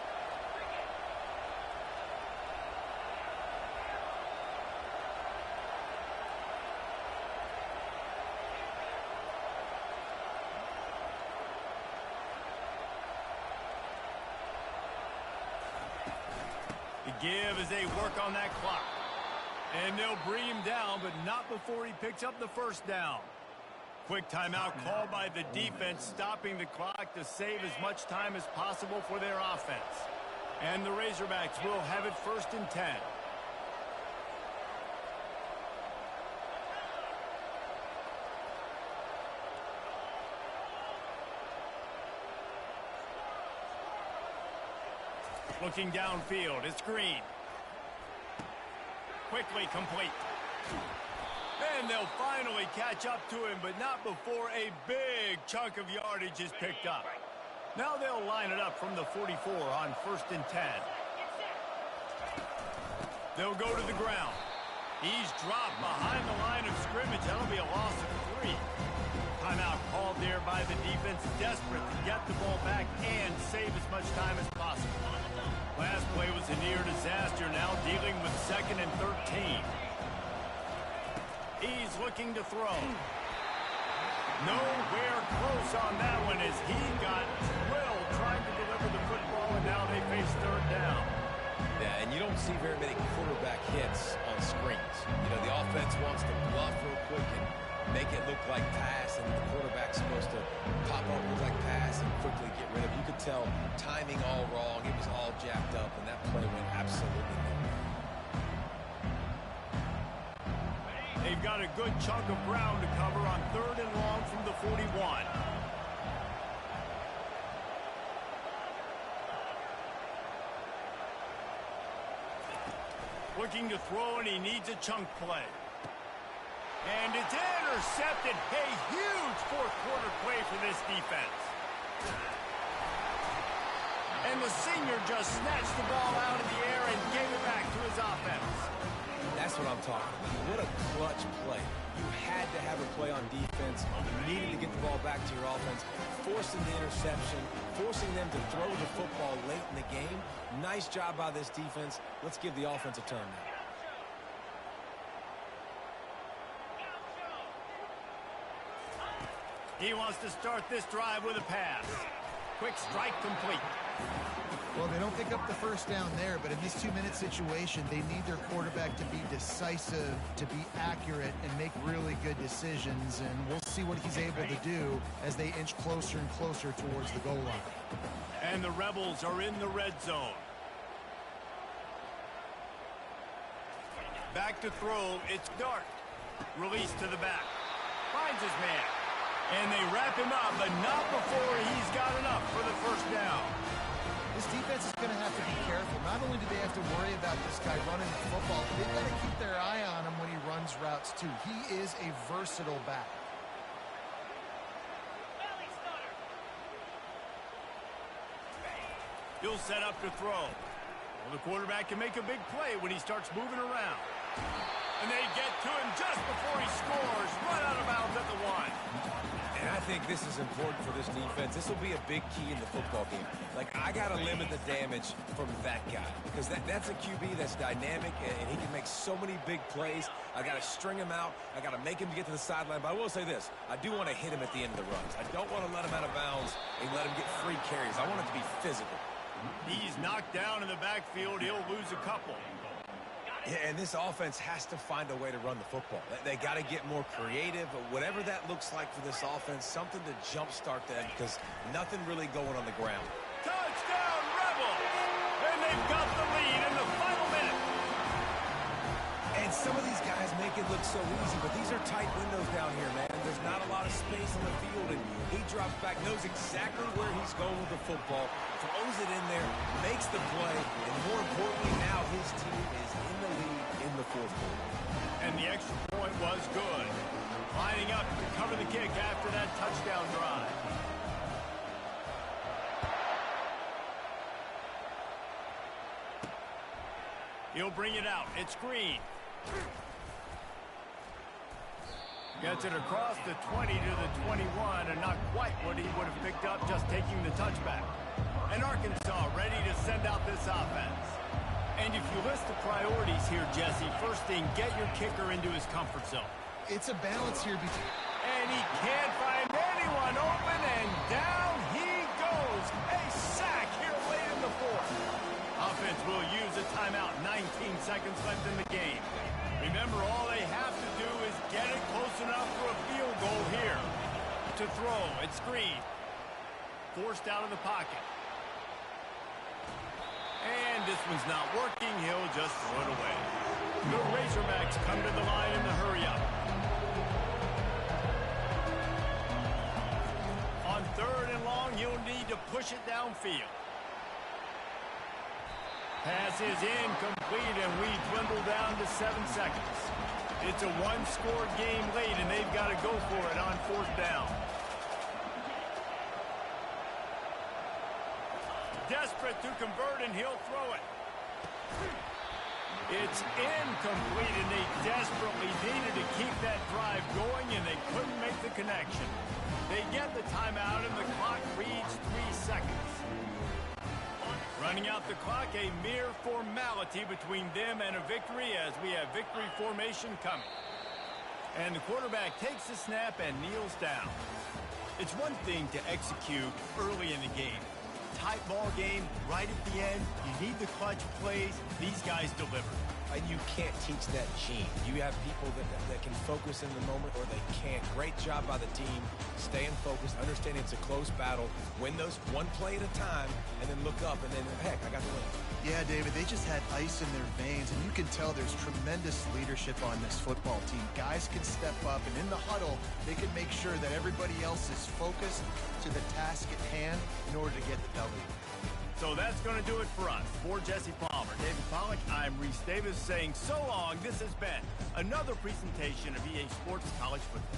The give as they work on that clock. And they'll bring him down, but not before he picks up the first down. Quick timeout called by the defense, stopping the clock to save as much time as possible for their offense. And the Razorbacks will have it 1st and 10. Looking downfield, it's Green. Quickly complete. And they'll finally catch up to him, but not before a big chunk of yardage is picked up. Now they'll line it up from the 44 on 1st and 10. They'll go to the ground. He's dropped behind the line of scrimmage. That'll be a loss of 3. Timeout called there by the defense, desperate to get the ball back and save as much time as possible. Last play was a near disaster, now dealing with 2nd and 13. He's looking to throw. Nowhere close on that one as he got drilled trying to deliver the football, and now they face 3rd down. Yeah, and you don't see very many quarterback hits on screens. You know, the offense wants to bluff real quick and make it look like pass, and the quarterback's supposed to pop up, look like pass, and quickly get rid of it. You could tell timing all wrong. It was all jacked up, and that play went absolutely nowhere. They've got a good chunk of ground to cover on 3rd and long from the 41. Looking to throw, and he needs a chunk play. And it's intercepted. A huge 4th quarter play for this defense. And the senior just snatched the ball out of the air and gave it back to his offense. That's what I'm talking about. What a clutch play. You had to have a play on defense. You needed to get the ball back to your offense, forcing the interception, forcing them to throw the football late in the game. Nice job by this defense. Let's give the offense a turn now. He wants to start this drive with a pass. quick strike complete. Well, they don't pick up the first down there, but in this 2-minute situation, they need their quarterback to be decisive, to be accurate, and make really good decisions. And we'll see what he's able to do as they inch closer and closer towards the goal line. And the Rebels are in the red zone. Back to throw. It's Dart. Release to the back. Finds his man. And they wrap him up, but not before he's got enough for the first down. This defense is going to have to be careful. Not only do they have to worry about this guy running the football, but they've got to keep their eye on him when he runs routes, too. He is a versatile back. He'll set up to throw. Well, the quarterback can make a big play when he starts moving around. And they get to him just before he scores. Run out of bounds at the 1. And I think this is important for this defense. This will be a big key in the football game. Like, I got to limit the damage from that guy because that's a QB that's dynamic, and he can make so many big plays. I got to string him out. I got to make him get to the sideline. But I will say this. I do want to hit him at the end of the runs. I don't want to let him out of bounds and let him get free carries. I want it to be physical. He's knocked down in the backfield. He'll lose a couple. Yeah, and this offense has to find a way to run the football. They got to get more creative, but whatever that looks like for this offense, something to jumpstart them because nothing really going on the ground. Touchdown, Rebels! And they've got the lead in the final minute. And some of these guys make it look so easy, but these are tight windows down here, man. There's not a lot of space on the field, and he drops back, knows exactly where he's going with the football, throws it in there, makes the play, and more importantly, now his team is in the lead in the fourth quarter. And the extra point was good. Lining up to cover the kick after that touchdown drive. He'll bring it out. It's Green. Gets it across the 20 to the 21, and not quite what he would have picked up just taking the touchback. And Arkansas ready to send out this offense. And if you list the priorities here, Jesse, first thing, get your kicker into his comfort zone. It's a balance here between... And he can't find anyone open, and down he goes. A sack here late in the fourth. Offense will use a timeout. 19 seconds left in the game. Remember, all they have to do is get it close enough for a field goal here. To throw, it's Green. Forced out of the pocket. And this one's not working. He'll just throw it away. The Razorbacks come to the line in the hurry-up. On 3rd and long, he'll need to push it downfield. Pass is incomplete, and we dwindle down to 7 seconds. It's a one-score game late, and they've got to go for it on 4th down. Desperate to convert, and he'll throw it. It's incomplete, and they desperately needed to keep that drive going, and they couldn't make the connection. They get the timeout, and the clock reads 3 seconds. Running out the clock, a mere formality between them and a victory as we have victory formation coming. And the quarterback takes the snap and kneels down. It's one thing to execute early in the game. Tight ball game, right at the end. You need the clutch plays. These guys deliver. And you can't teach that gene. You have people that can focus in the moment or they can't. Great job by the team, staying focused, understanding it's a close battle, win those one play at a time, and then look up, and then, heck, I got the win. Yeah, David, they just had ice in their veins, and you can tell there's tremendous leadership on this football team. Guys can step up, and in the huddle, they can make sure that everybody else is focused to the task at hand in order to get the W. So that's going to do it for us. For Jesse Palmer, David Pollack, I'm Reese Davis saying so long. This has been another presentation of EA Sports College Football.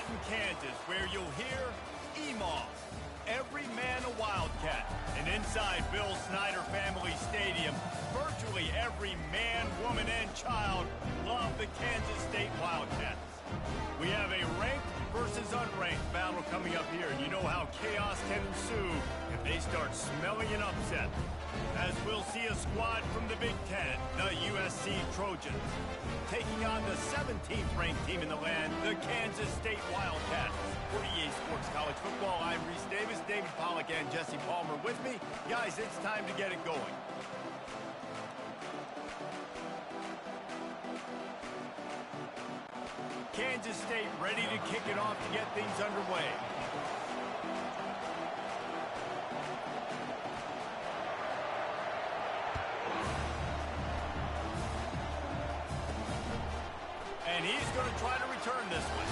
from Kansas, where you'll hear EMAW, every man a Wildcat. And inside Bill Snyder Family Stadium, virtually every man, woman, and child love the Kansas State Wildcats. We have a ranked versus unranked battle coming up here, and you know how chaos can ensue if they start smelling an upset. As we'll see a squad from the Big Ten, the USC Trojans, taking on the 17th ranked team in the land, the Kansas State Wildcats. For EA Sports College Football, I'm Reese Davis, David Pollack, and Jesse Palmer with me. Guys, it's time to get it going. Kansas State ready to kick it off to get things underway. And he's going to try to return this one.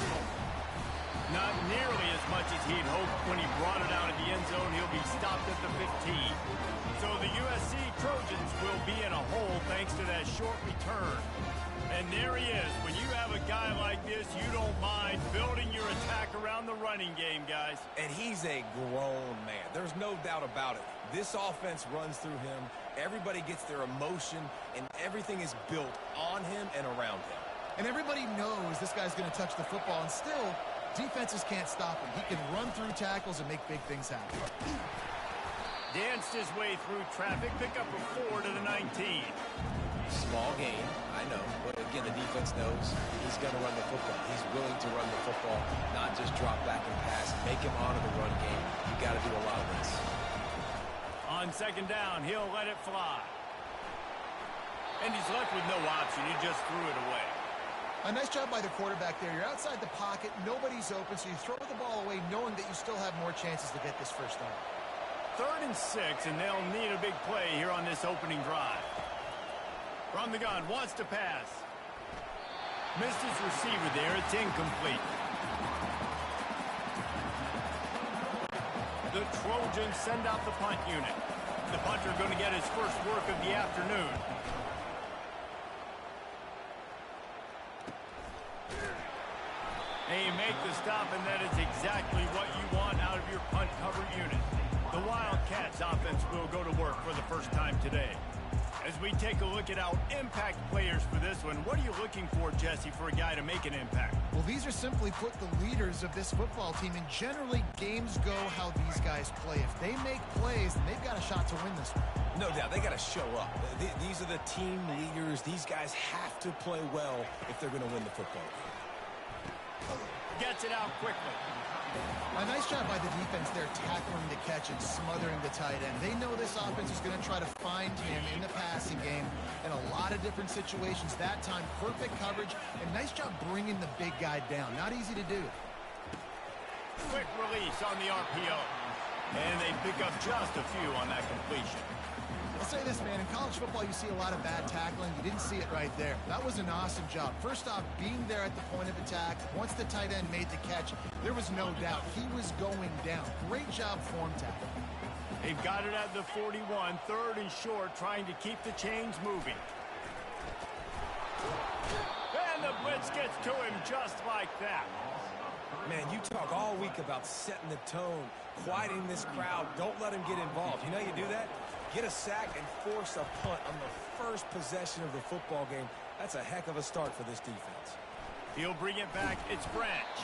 Not nearly as much as he'd hoped when he brought it out of the end zone. He'll be stopped at the 15. So the USC Trojans will be in a hole thanks to that short return. And there he is. When you have a guy like this, you don't mind building your attack around the running game, guys. And he's a grown man. There's no doubt about it. This offense runs through him. Everybody gets their emotion, and everything is built on him and around him. And everybody knows this guy's going to touch the football, and still, defenses can't stop him. He can run through tackles and make big things happen. Danced his way through traffic, pick up a 4 to the 19. Small gain, I know, but again, the defense knows he's going to run the football. He's willing to run the football, not just drop back and pass, make him honor the run game. You got to do a lot of this. On second down, he'll let it fly. And he's left with no option. He just threw it away. A nice job by the quarterback there. You're outside the pocket, nobody's open, so you throw the ball away knowing that you still have more chances to get this first down. 3rd and 6, and they'll need a big play here on this opening drive. From the gun, wants to pass. Missed his receiver there. It's incomplete. The Trojans send out the punt unit. The punter going to get his first work of the afternoon. And you make the stop, and that is exactly what you want out of your punt cover unit. The Wildcats offense will go to work for the first time today. As we take a look at our impact players for this one, what are you looking for, Jesse, for a guy to make an impact? Well, these are simply put the leaders of this football team, and generally games go how these guys play. If they make plays, then they've got a shot to win this one. No doubt, they got to show up. These are the team leaders. These guys have to play well if they're going to win the football game. Gets it out quickly. A nice job by the defense there, tackling the catch and smothering the tight end. They know this offense is going to try to find him in the passing game in a lot of different situations. That time, perfect coverage, and nice job bringing the big guy down. Not easy to do. Quick release on the RPO. And they pick up just a few on that completion. I'll say this, man. In college football, you see a lot of bad tackling. You didn't see it right there. That was an awesome job. First off, being there at the point of attack. Once the tight end made the catch, there was no doubt he was going down. Great job form tackle. They've got it at the 41, 3rd and short, trying to keep the chains moving. And the blitz gets to him just like that. Man, you talk all week about setting the tone, quieting this crowd. Don't let him get involved. You know how you do that? Get a sack and force a punt on the first possession of the football game. That's a heck of a start for this defense. He'll bring it back. It's Branch.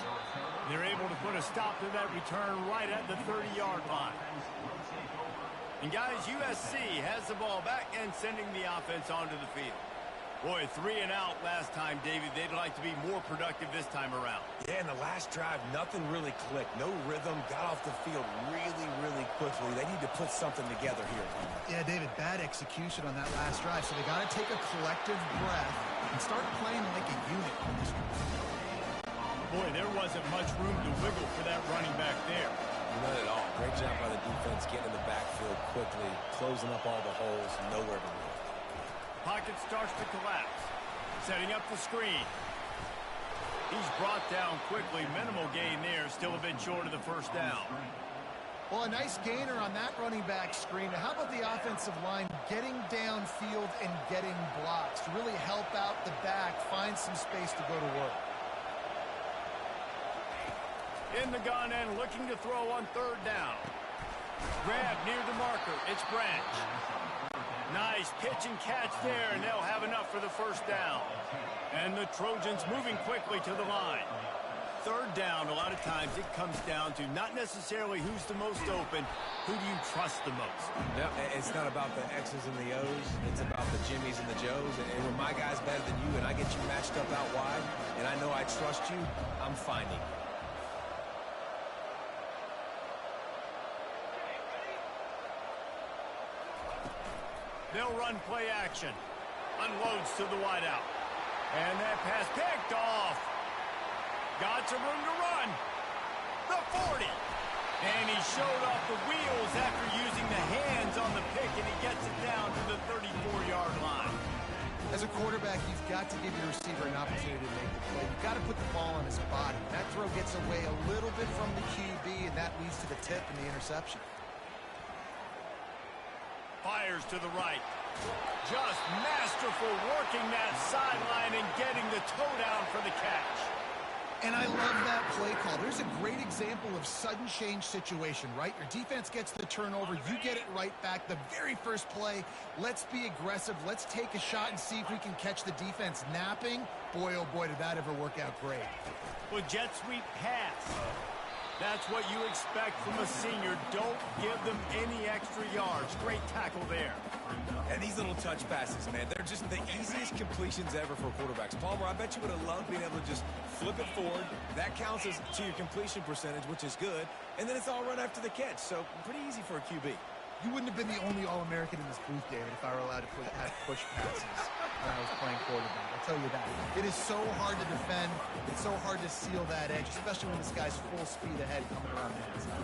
They're able to put a stop to that return right at the 30-yard line. And guys, USC has the ball back and sending the offense onto the field. Boy, 3 and out last time, David. They'd like to be more productive this time around. Yeah, in the last drive, nothing really clicked. No rhythm, got off the field really, really quickly. They need to put something together here. Yeah, David, bad execution on that last drive, so they got to take a collective breath and start playing like a unit. Boy, there wasn't much room to wiggle for that running back there. Not at all. Great job by the defense getting in the backfield quickly, closing up all the holes, nowhere to go. Pocket starts to collapse. Setting up the screen. He's brought down quickly. Minimal gain there. Still a bit short of the first down. Well, a nice gainer on that running back screen. How about the offensive line getting downfield and getting blocks to really help out the back, find some space to go to work? In the gun and looking to throw on third down. Grab near the marker. It's Branch. Nice pitch and catch there, and they'll have enough for the first down. And the Trojans moving quickly to the line. Third down, a lot of times it comes down to not necessarily who's the most open, who do you trust the most? No, it's not about the X's and the O's. It's about the Jimmies and the Joes. And when my guy's better than you and I get you matched up out wide, and I know I trust you, I'm finding you. They'll run play action. Unloads to the wideout. And that pass picked off. Got some room to run. The 40. And he showed off the wheels after using the hands on the pick, and he gets it down to the 34-yard line. As a quarterback, you've got to give your receiver an opportunity to make the play. You've got to put the ball on his body. That throw gets away a little bit from the QB, and that leads to the tip and the interception. Fires to the right. Just masterful working that sideline and getting the toe down for the catch. And I love that play call. There's a great example of sudden change situation, right? Your defense gets the turnover. You get it right back. The very first play, let's be aggressive. Let's take a shot and see if we can catch the defense napping. Boy, oh boy, did that ever work out great. Well, jet sweep pass. That's what you expect from a senior. Don't give them any extra yards. Great tackle there. And these little touch passes, man, they're just the easiest completions ever for quarterbacks. Palmer, I bet you would have loved being able to just flip it forward. That counts as to your completion percentage, which is good. And then it's all run after the catch. So pretty easy for a QB. You wouldn't have been the only All-American in this booth, David, if I were allowed to have push passes when I was playing quarterback. I'll tell you that. It is so hard to defend. It's so hard to seal that edge, especially when this guy's full speed ahead coming around the inside.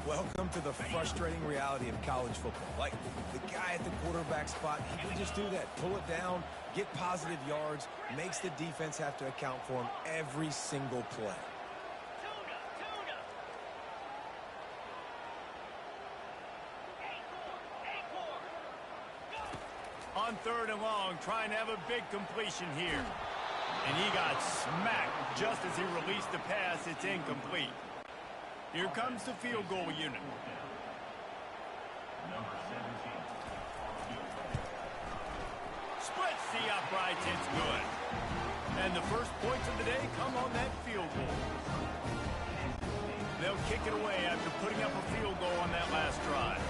Welcome to the frustrating reality of college football. Like, the guy at the quarterback spot, he can just do that. Pull it down, get positive yards, makes the defense have to account for him every single play. On third and long, trying to have a big completion here. And he got smacked just as he released the pass. It's incomplete. Here comes the field goal unit. Splits the uprights. It's good. And the first points of the day come on that field goal. They'll kick it away after putting up a field goal on that last drive.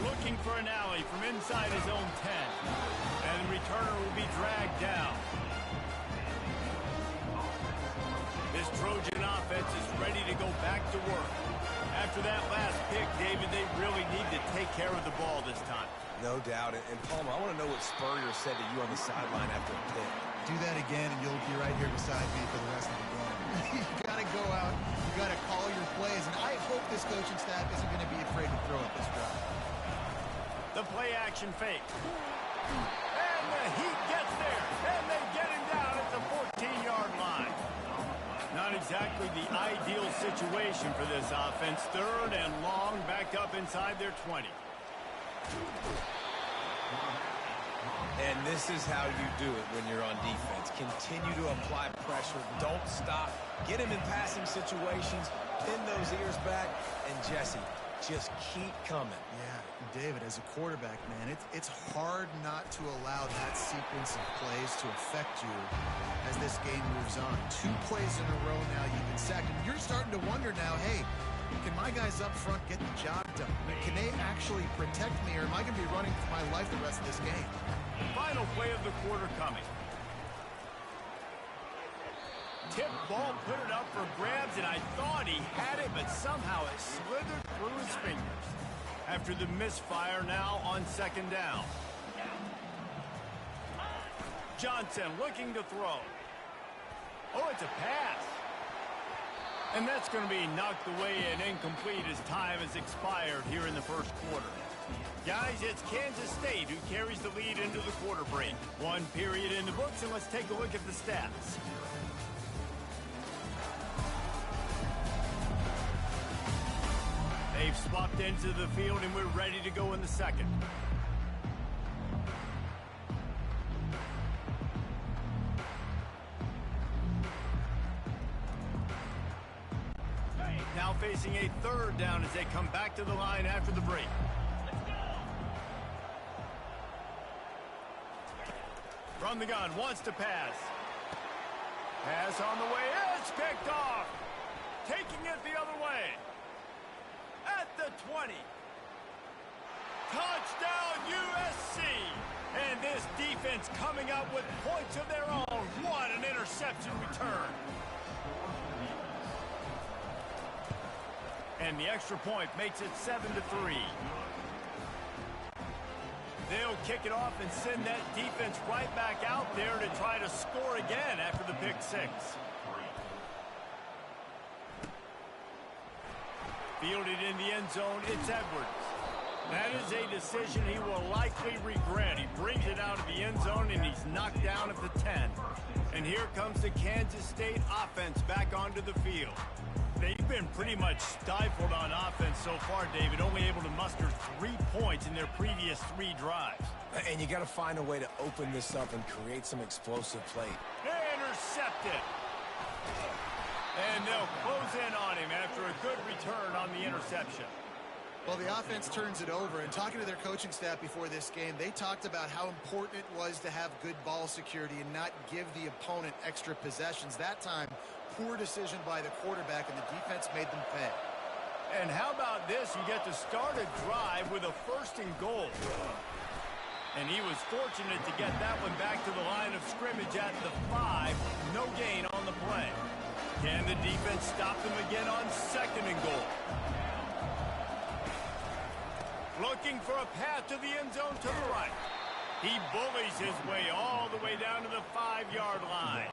Looking for an alley from inside his own 10. And the returner will be dragged down. This Trojan offense is ready to go back to work. After that last pick, David, they really need to take care of the ball this time. No doubt. And Palmer, I want to know what Spurrier said to you on the sideline after a pick. Do that again, and you'll be right here beside me for the rest of the game. You got to go out. You got to call your plays. And I hope this coaching staff isn't going to be afraid to throw at this drive. The play action fake. And the Heat gets there. And they get him down at the 14-yard line. Not exactly the ideal situation for this offense. Third and long, back up inside their 20. And this is how you do it when you're on defense. Continue to apply pressure. Don't stop. Get him in passing situations. Pin those ears back. And Jesse, just keep coming. Yeah, David, as a quarterback, man, it's hard not to allow that sequence of plays to affect you as this game moves on. 2 plays in a row now, you've been sacked. And you're starting to wonder now, hey, can my guys up front get the job done? I mean, can they actually protect me, or am I going to be running for my life the rest of this game? Final play of the quarter coming. Tip ball, put it up for grabs, and I thought he had it, but somehow it slithered through his fingers. After the misfire, now on second down. Johnson looking to throw. Oh, it's a pass. And that's going to be knocked away and incomplete as time has expired here in the first quarter. Guys, it's Kansas State who carries the lead into the quarter break. 1 period in the books, and let's take a look at the stats. They've swapped into the field, and we're ready to go in the second. facing a third down as they come back to the line after the break. From the gun, wants to pass. Pass on the way, it's picked off. Taking it the other way. At the 20. Touchdown USC. And this defense coming up with points of their own. What an interception return. And the extra point makes it 7-3. They'll kick it off and send that defense right back out there to try to score again after the pick six. Fielded in the end zone, it's Edwards. That is a decision he will likely regret. He brings it out of the end zone and he's knocked down at the 10. And here comes the Kansas State offense back onto the field. They've been pretty much stifled on offense so far, David, only able to muster 3 points in their previous 3 drives. And you got to find a way to open this up and create some explosive play. Intercepted. And they'll close in on him after a good return on the interception. Well, the offense turns it over, and talking to their coaching staff before this game, they talked about how important it was to have good ball security and not give the opponent extra possessions. That time, poor decision by the quarterback, and the defense made them pay. And how about this? You get to start a drive with a 1st and goal. And he was fortunate to get that one back to the line of scrimmage at the 5. No gain on the play. Can the defense stop them again on 2nd and goal? Looking for a path to the end zone to the right. He bullies his way all the way down to the 5-yard line.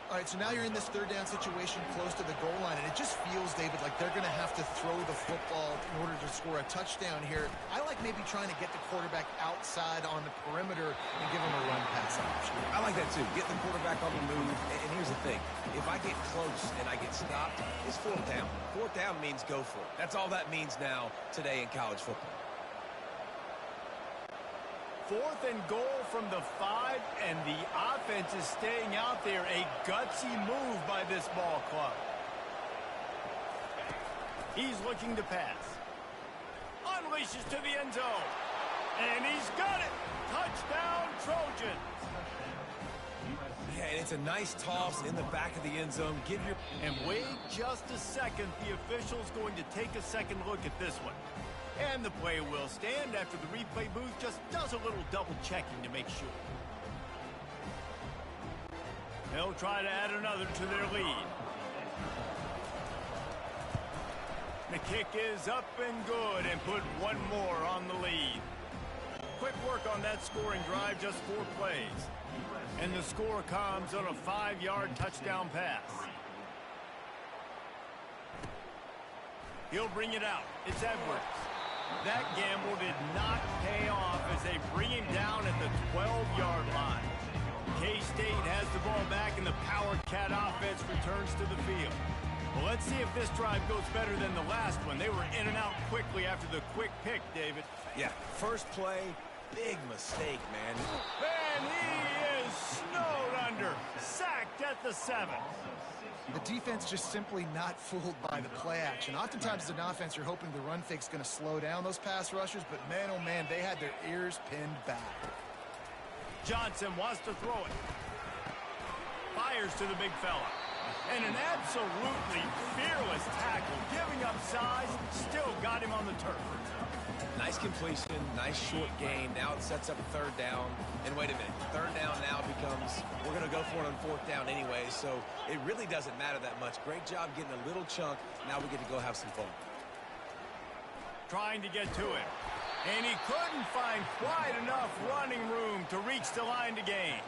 All right, so now you're in this 3rd down situation close to the goal line, and it just feels, David, like they're going to have to throw the football in order to score a touchdown here. I like maybe trying to get the quarterback outside on the perimeter and give him a run-pass option. I like that too. Get the quarterback on the move. And here's the thing. If I get close and I get stopped, it's 4th down. 4th down means go for it. That's all that means now today in college football. 4th and goal from the 5, and the offense is staying out there. A gutsy move by this ball club. He's looking to pass. Unleashes to the end zone. And he's got it. Touchdown, Trojans. Yeah, and it's a nice toss in the back of the end zone. And wait just a second. The official's going to take a second look at this one. And the play will stand after the replay booth just does a little double checking to make sure. They'll try to add another to their lead. The kick is up and good and put one more on the lead. Quick work on that scoring drive, just 4 plays. And the score comes on a 5-yard touchdown pass. He'll bring it out. It's Edwards. That gamble did not pay off as they bring him down at the 12-yard line. K-State has the ball back and the Power Cat offense returns to the field. Well, let's see if this drive goes better than the last one. They were in and out quickly after the quick pick, David. Yeah, first play, big mistake, man. And he is snowed under, sacked at the 7. The defense just simply not fooled by the play action. Oftentimes as an offense, you're hoping the run fake's going to slow down those pass rushers, but man, oh man, they had their ears pinned back. Johnson wants to throw it. Fires to the big fella. And an absolutely fearless tackle, giving up size, still got him on the turf. Nice completion, nice short gain. Now it sets up 3rd down. And wait a minute, 3rd down now becomes, we're going to go for it on 4th down anyway, so it really doesn't matter that much. Great job getting a little chunk. Now we get to go have some fun. Trying to get to it. And he couldn't find quite enough running room to reach the line to gain.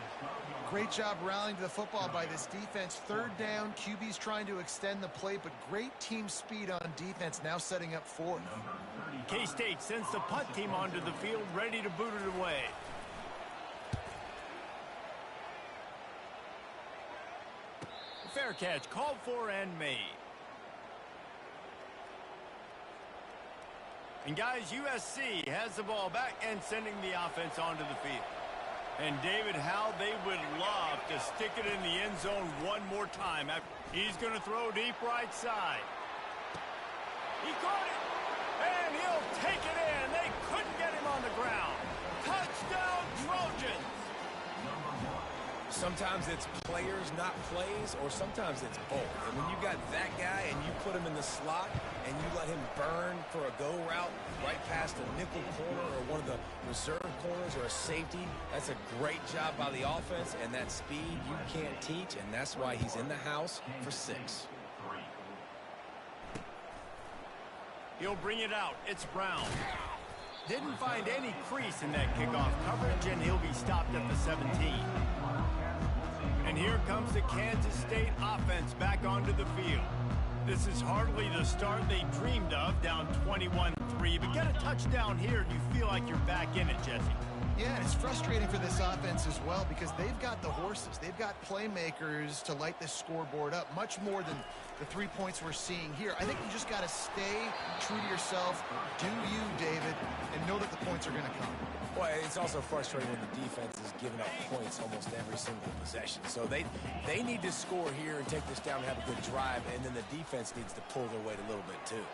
Great job rallying to the football by this defense. 3rd down, QB's trying to extend the play, but great team speed on defense, now setting up 4th. K-State sends the punt team onto the field, ready to boot it away. Fair catch, called for and made. And guys, USC has the ball back and sending the offense onto the field. And David, how they would love to stick it in the end zone one more time. He's going to throw deep right side. He caught it, and he'll take it in. They couldn't get him on the ground. Touchdown, Trojans. Sometimes it's players, not plays, or sometimes it's both. And when you got that guy and you put him in the slot and you let him burn for a go route right past a nickel corner or one of the reserve corners or a safety, that's a great job by the offense, and that speed you can't teach, and that's why he's in the house for 6. He'll bring it out. It's Brown. Didn't find any crease in that kickoff coverage, and he'll be stopped at the 17. And here comes the Kansas State offense back onto the field. This is hardly the start they dreamed of, down 21-3. But get a touchdown here, and you feel like you're back in it, Jesse. Yeah, and it's frustrating for this offense as well because they've got the horses. They've got playmakers to light this scoreboard up, much more than the 3 points we're seeing here. I think you just got to stay true to yourself, do you, David, and know that the points are going to come. Well, it's also frustrating when the defense is giving up points almost every single possession. So they need to score here and take this down and have a good drive, and then the defense needs to pull their weight a little bit too.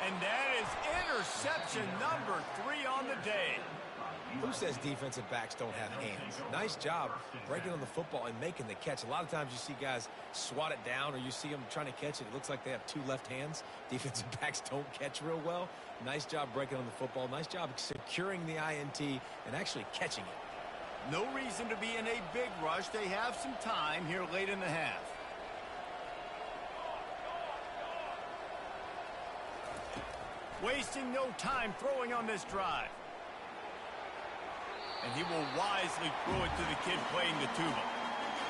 And that is interception number 3 on the day. Who says defensive backs don't have hands? Nice job breaking on the football and making the catch. A lot of times you see guys swat it down or you see them trying to catch it. It looks like they have 2 left hands. Defensive backs don't catch real well. Nice job breaking on the football. Nice job securing the INT and actually catching it. No reason to be in a big rush. They have some time here late in the half. Wasting no time throwing on this drive. And he will wisely throw it to the kid playing the tuba.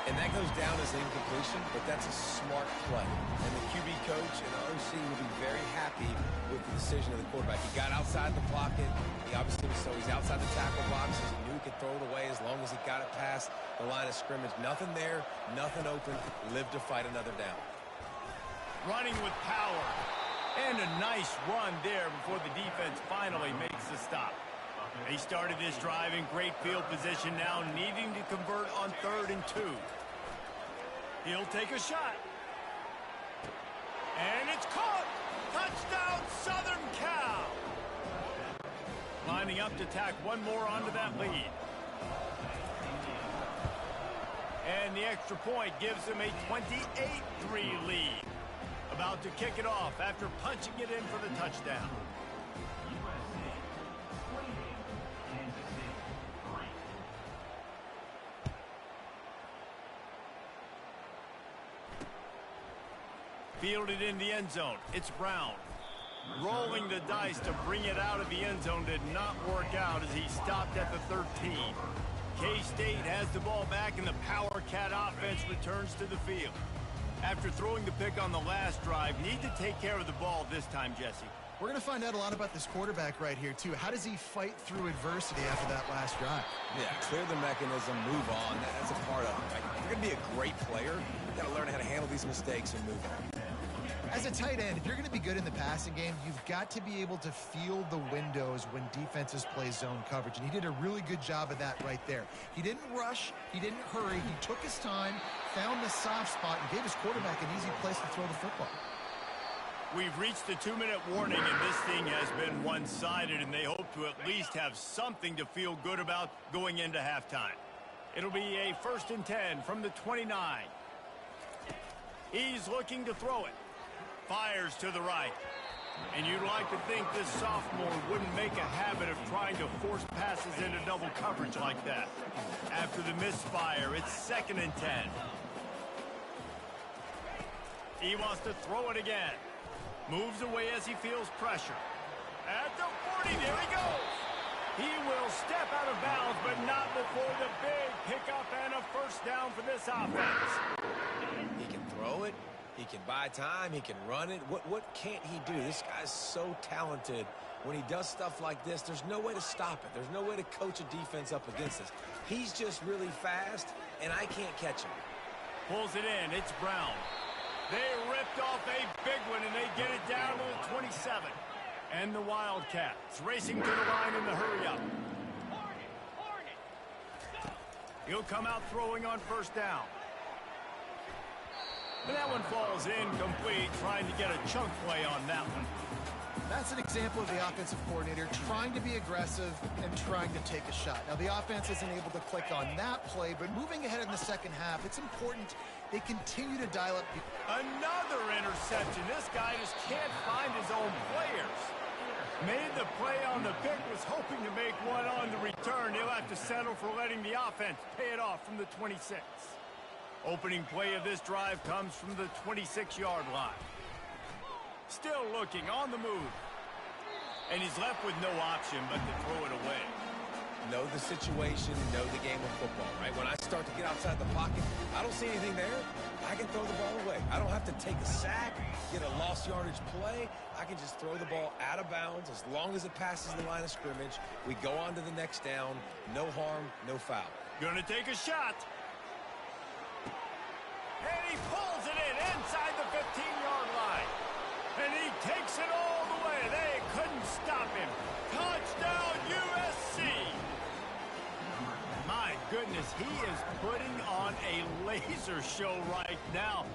And that goes down as an incompletion, but that's a smart play. And the QB coach and the OC will be very happy with the decision of the quarterback. He got outside the pocket. He obviously was, so he's outside the tackle boxes. He knew he could throw it away as long as he got it past the line of scrimmage. Nothing there, nothing open. Live to fight another down. Running with power. And a nice run there before the defense finally makes the stop. They started this drive in great field position, now needing to convert on 3rd and 2. He'll take a shot. And it's caught! Touchdown, Southern Cal! Lining up to tack one more onto that lead. And the extra point gives them a 28-3 lead. About to kick it off after punching it in for the touchdown. Fielded in the end zone. It's Brown. Rolling the dice to bring it out of the end zone did not work out as he stopped at the 13. K-State has the ball back and the Power Cat offense returns to the field. After throwing the pick on the last drive, need to take care of the ball this time, Jesse. We're going to find out a lot about this quarterback right here, too. How does he fight through adversity after that last drive? Yeah, clear the mechanism, move on. That's a part of it. Right? If you're going to be a great player, you got to learn how to handle these mistakes and move on. As a tight end, if you're going to be good in the passing game, you've got to be able to feel the windows when defenses play zone coverage. And he did a really good job of that right there. He didn't rush. He didn't hurry. He took his time, found the soft spot, and gave his quarterback an easy place to throw the football. We've reached the 2-minute warning, and this thing has been one-sided, and they hope to at least have something to feel good about going into halftime. It'll be a 1st and 10 from the 29. He's looking to throw it. Fires to the right. And you'd like to think this sophomore wouldn't make a habit of trying to force passes into double coverage like that. After the misfire, it's 2nd and 10. He wants to throw it again. Moves away as he feels pressure. At the 40, there he goes. He will step out of bounds, but not before the big pickup and a 1st down for this offense. He can throw it. He can buy time. He can run it. What can't he do? This guy's so talented. When he does stuff like this, there's no way to stop it. There's no way to coach a defense up against this. He's just really fast, and I can't catch him. Pulls it in. It's Brown. They ripped off a big one, and they get it down to the 27. And the Wildcats racing to the line in the hurry-up. He'll come out throwing on 1st down. And that one falls incomplete, trying to get a chunk play on that one. That's an example of the offensive coordinator trying to be aggressive and trying to take a shot. Now, the offense isn't able to click on that play, but moving ahead in the second half, it's important they continue to dial up. Another interception. This guy just can't find his own players. Made the play on the pick, was hoping to make one on the return. He'll have to settle for letting the offense pay it off from the 26. Opening play of this drive comes from the 26-yard line. Still looking, on the move. And he's left with no option but to throw it away. Know the situation, know the game of football, right? When I start to get outside the pocket, I don't see anything there. I can throw the ball away. I don't have to take a sack, get a lost yardage play. I can just throw the ball out of bounds as long as it passes the line of scrimmage. We go on to the next down. No harm, no foul. Gonna take a shot. And he pulls it in inside the 15-yard line. And he takes it all the way. They couldn't stop him. Touchdown, USC. My goodness, he is putting on a laser show right now.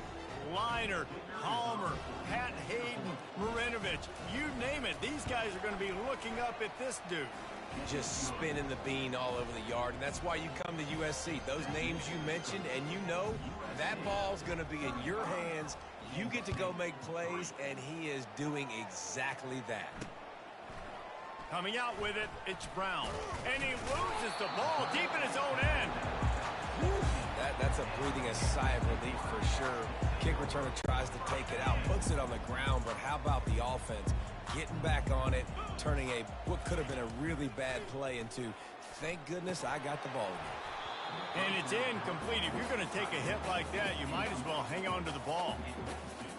Liner, Palmer, Pat Hayden, Marinovich, you name it. These guys are going to be looking up at this dude. Just spinning the bean all over the yard, and that's why you come to USC. Those names you mentioned, and you know that ball's going to be in your hands. You get to go make plays, and he is doing exactly that. Coming out with it, it's Brown. And he loses the ball deep in his own end. That's a breathing a sigh of relief for sure. Kick returner tries to take it out, puts it on the ground, but how about the offense? Getting back on it, turning what could have been a really bad play into, thank goodness I got the ball again. And it's incomplete. If you're going to take a hit like that, you might as well hang on to the ball.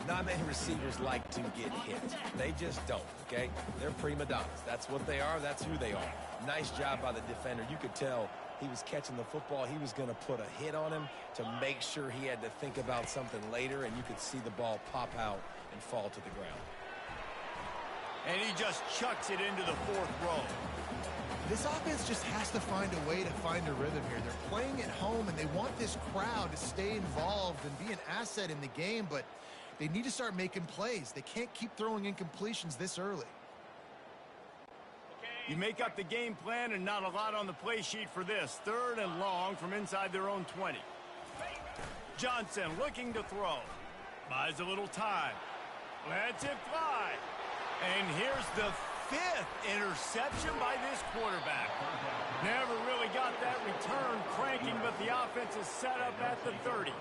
Not many receivers like to get hit. They just don't, okay? They're prima donnas. That's what they are. That's who they are. Nice job by the defender. You could tell he was catching the football. He was going to put a hit on him to make sure he had to think about something later, and you could see the ball pop out and fall to the ground. And he just chucks it into the fourth row. This offense just has to find a way to find a rhythm here. They're playing at home, and they want this crowd to stay involved and be an asset in the game, but they need to start making plays. They can't keep throwing incompletions this early. You make up the game plan and not a lot on the play sheet for this. 3rd and long from inside their own 20. Johnson looking to throw. Buys a little time. Lets it fly. And here's the 5th interception by this quarterback. Never really got that return cranking, but the offense is set up at the 30.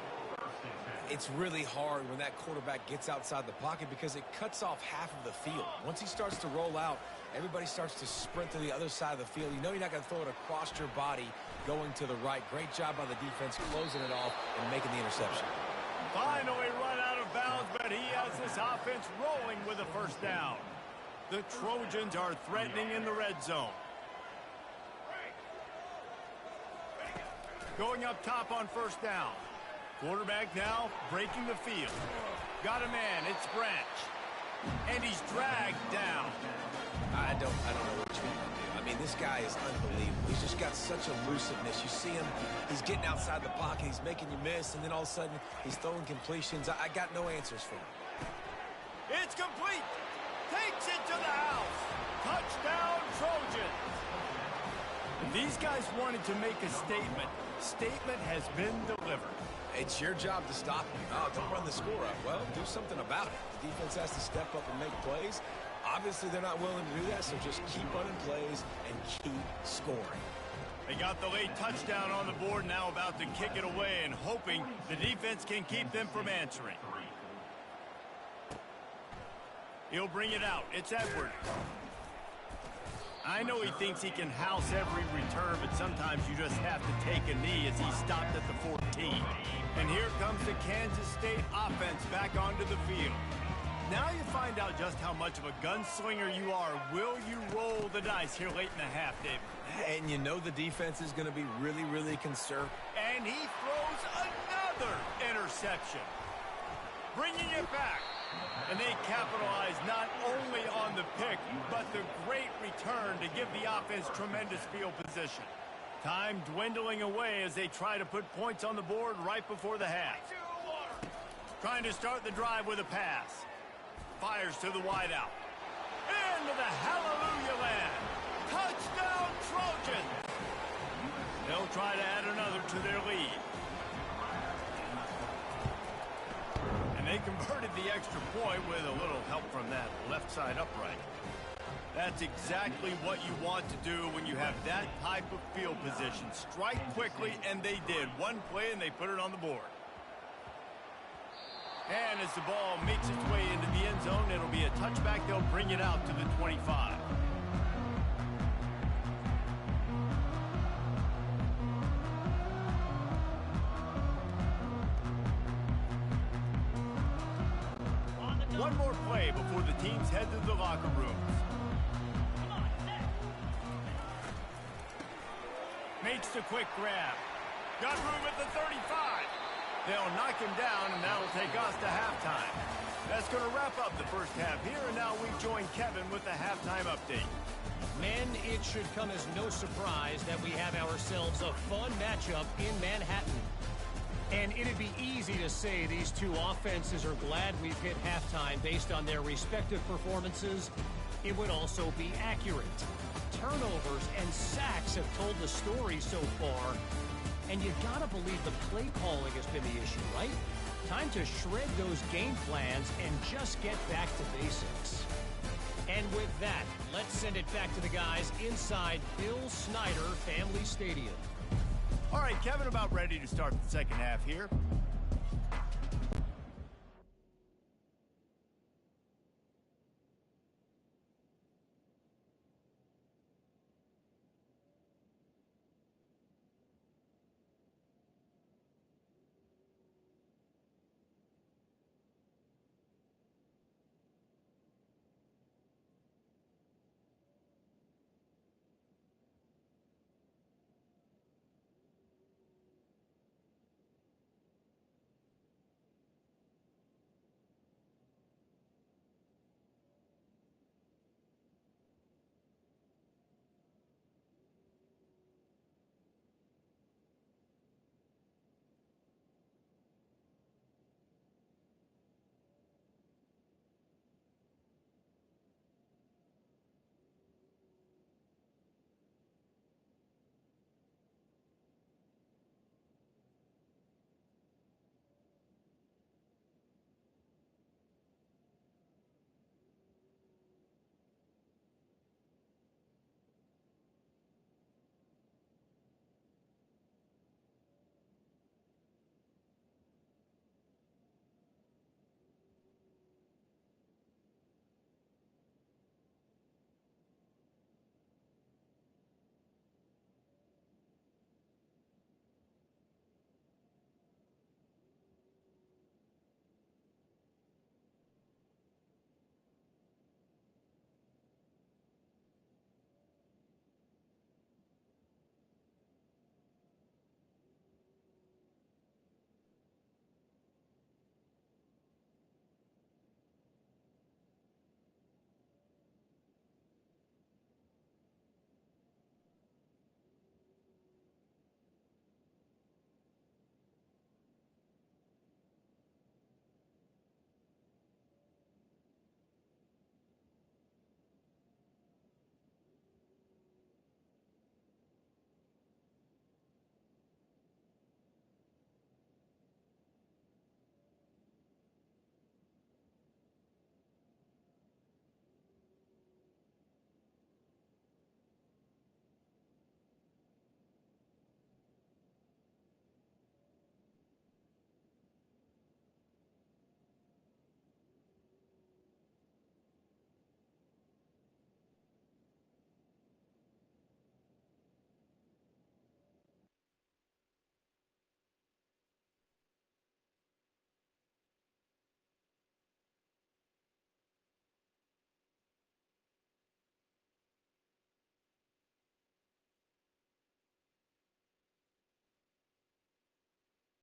It's really hard when that quarterback gets outside the pocket because it cuts off half of the field. Once he starts to roll out, everybody starts to sprint to the other side of the field. You know you're not going to throw it across your body going to the right. Great job by the defense closing it off and making the interception. Finally run out of bounds, but he has this offense rolling with a first down. The Trojans are threatening in the red zone. Going up top on first down. Quarterback now breaking the field. Got a man, it's Branch. And he's dragged down. I don't know what you want to do. I mean, this guy is unbelievable. He's just got such elusiveness. You see him, he's getting outside the pocket, he's making you miss, and then all of a sudden, he's throwing completions. I got no answers for him. It's complete. Takes it to the house. Touchdown, Trojans. These guys wanted to make a statement. Statement has been delivered. It's your job to stop him. Oh, don't run the score up. Well, do something about it. The defense has to step up and make plays. Obviously, they're not willing to do that, so just keep running plays and keep scoring. They got the late touchdown on the board, now about to kick it away and hoping the defense can keep them from answering. He'll bring it out. It's Edwards. I know he thinks he can house every return, but sometimes you just have to take a knee as he stopped at the 14. And here comes the Kansas State offense back onto the field. Now you find out just how much of a gunslinger you are. Will you roll the dice here late in the half, David? And you know the defense is going to be really, really conservative. And he throws another interception. Bringing it back. And they capitalize not only on the pick, but the great return to give the offense tremendous field position. Time dwindling away as they try to put points on the board right before the half. Trying to start the drive with a pass. Fires to the wideout. Into the hallelujah land. Touchdown Trojans. They'll try to add another to their lead. And they converted the extra point with a little help from that left side upright. That's exactly what you want to do when you have that type of field position. Strike quickly, and they did. One play, and they put it on the board. And as the ball makes its way into the end zone, it'll be a touchback. They'll bring it out to the 25. One more play before the teams head to the locker rooms. Makes the quick grab. Got room at the 35. They'll knock him down, and that'll take us to halftime. That's going to wrap up the first half here, and now we join Kevin with the halftime update. Men, it should come as no surprise that we have ourselves a fun matchup in Manhattan. And it'd be easy to say these two offenses are glad we've hit halftime based on their respective performances. It would also be accurate. Turnovers and sacks have told the story so far. And you gotta believe the play calling has been the issue, right? Time to shred those game plans and just get back to basics. And with that, let's send it back to the guys inside Bill Snyder Family Stadium. All right, Kevin, about ready to start the second half here.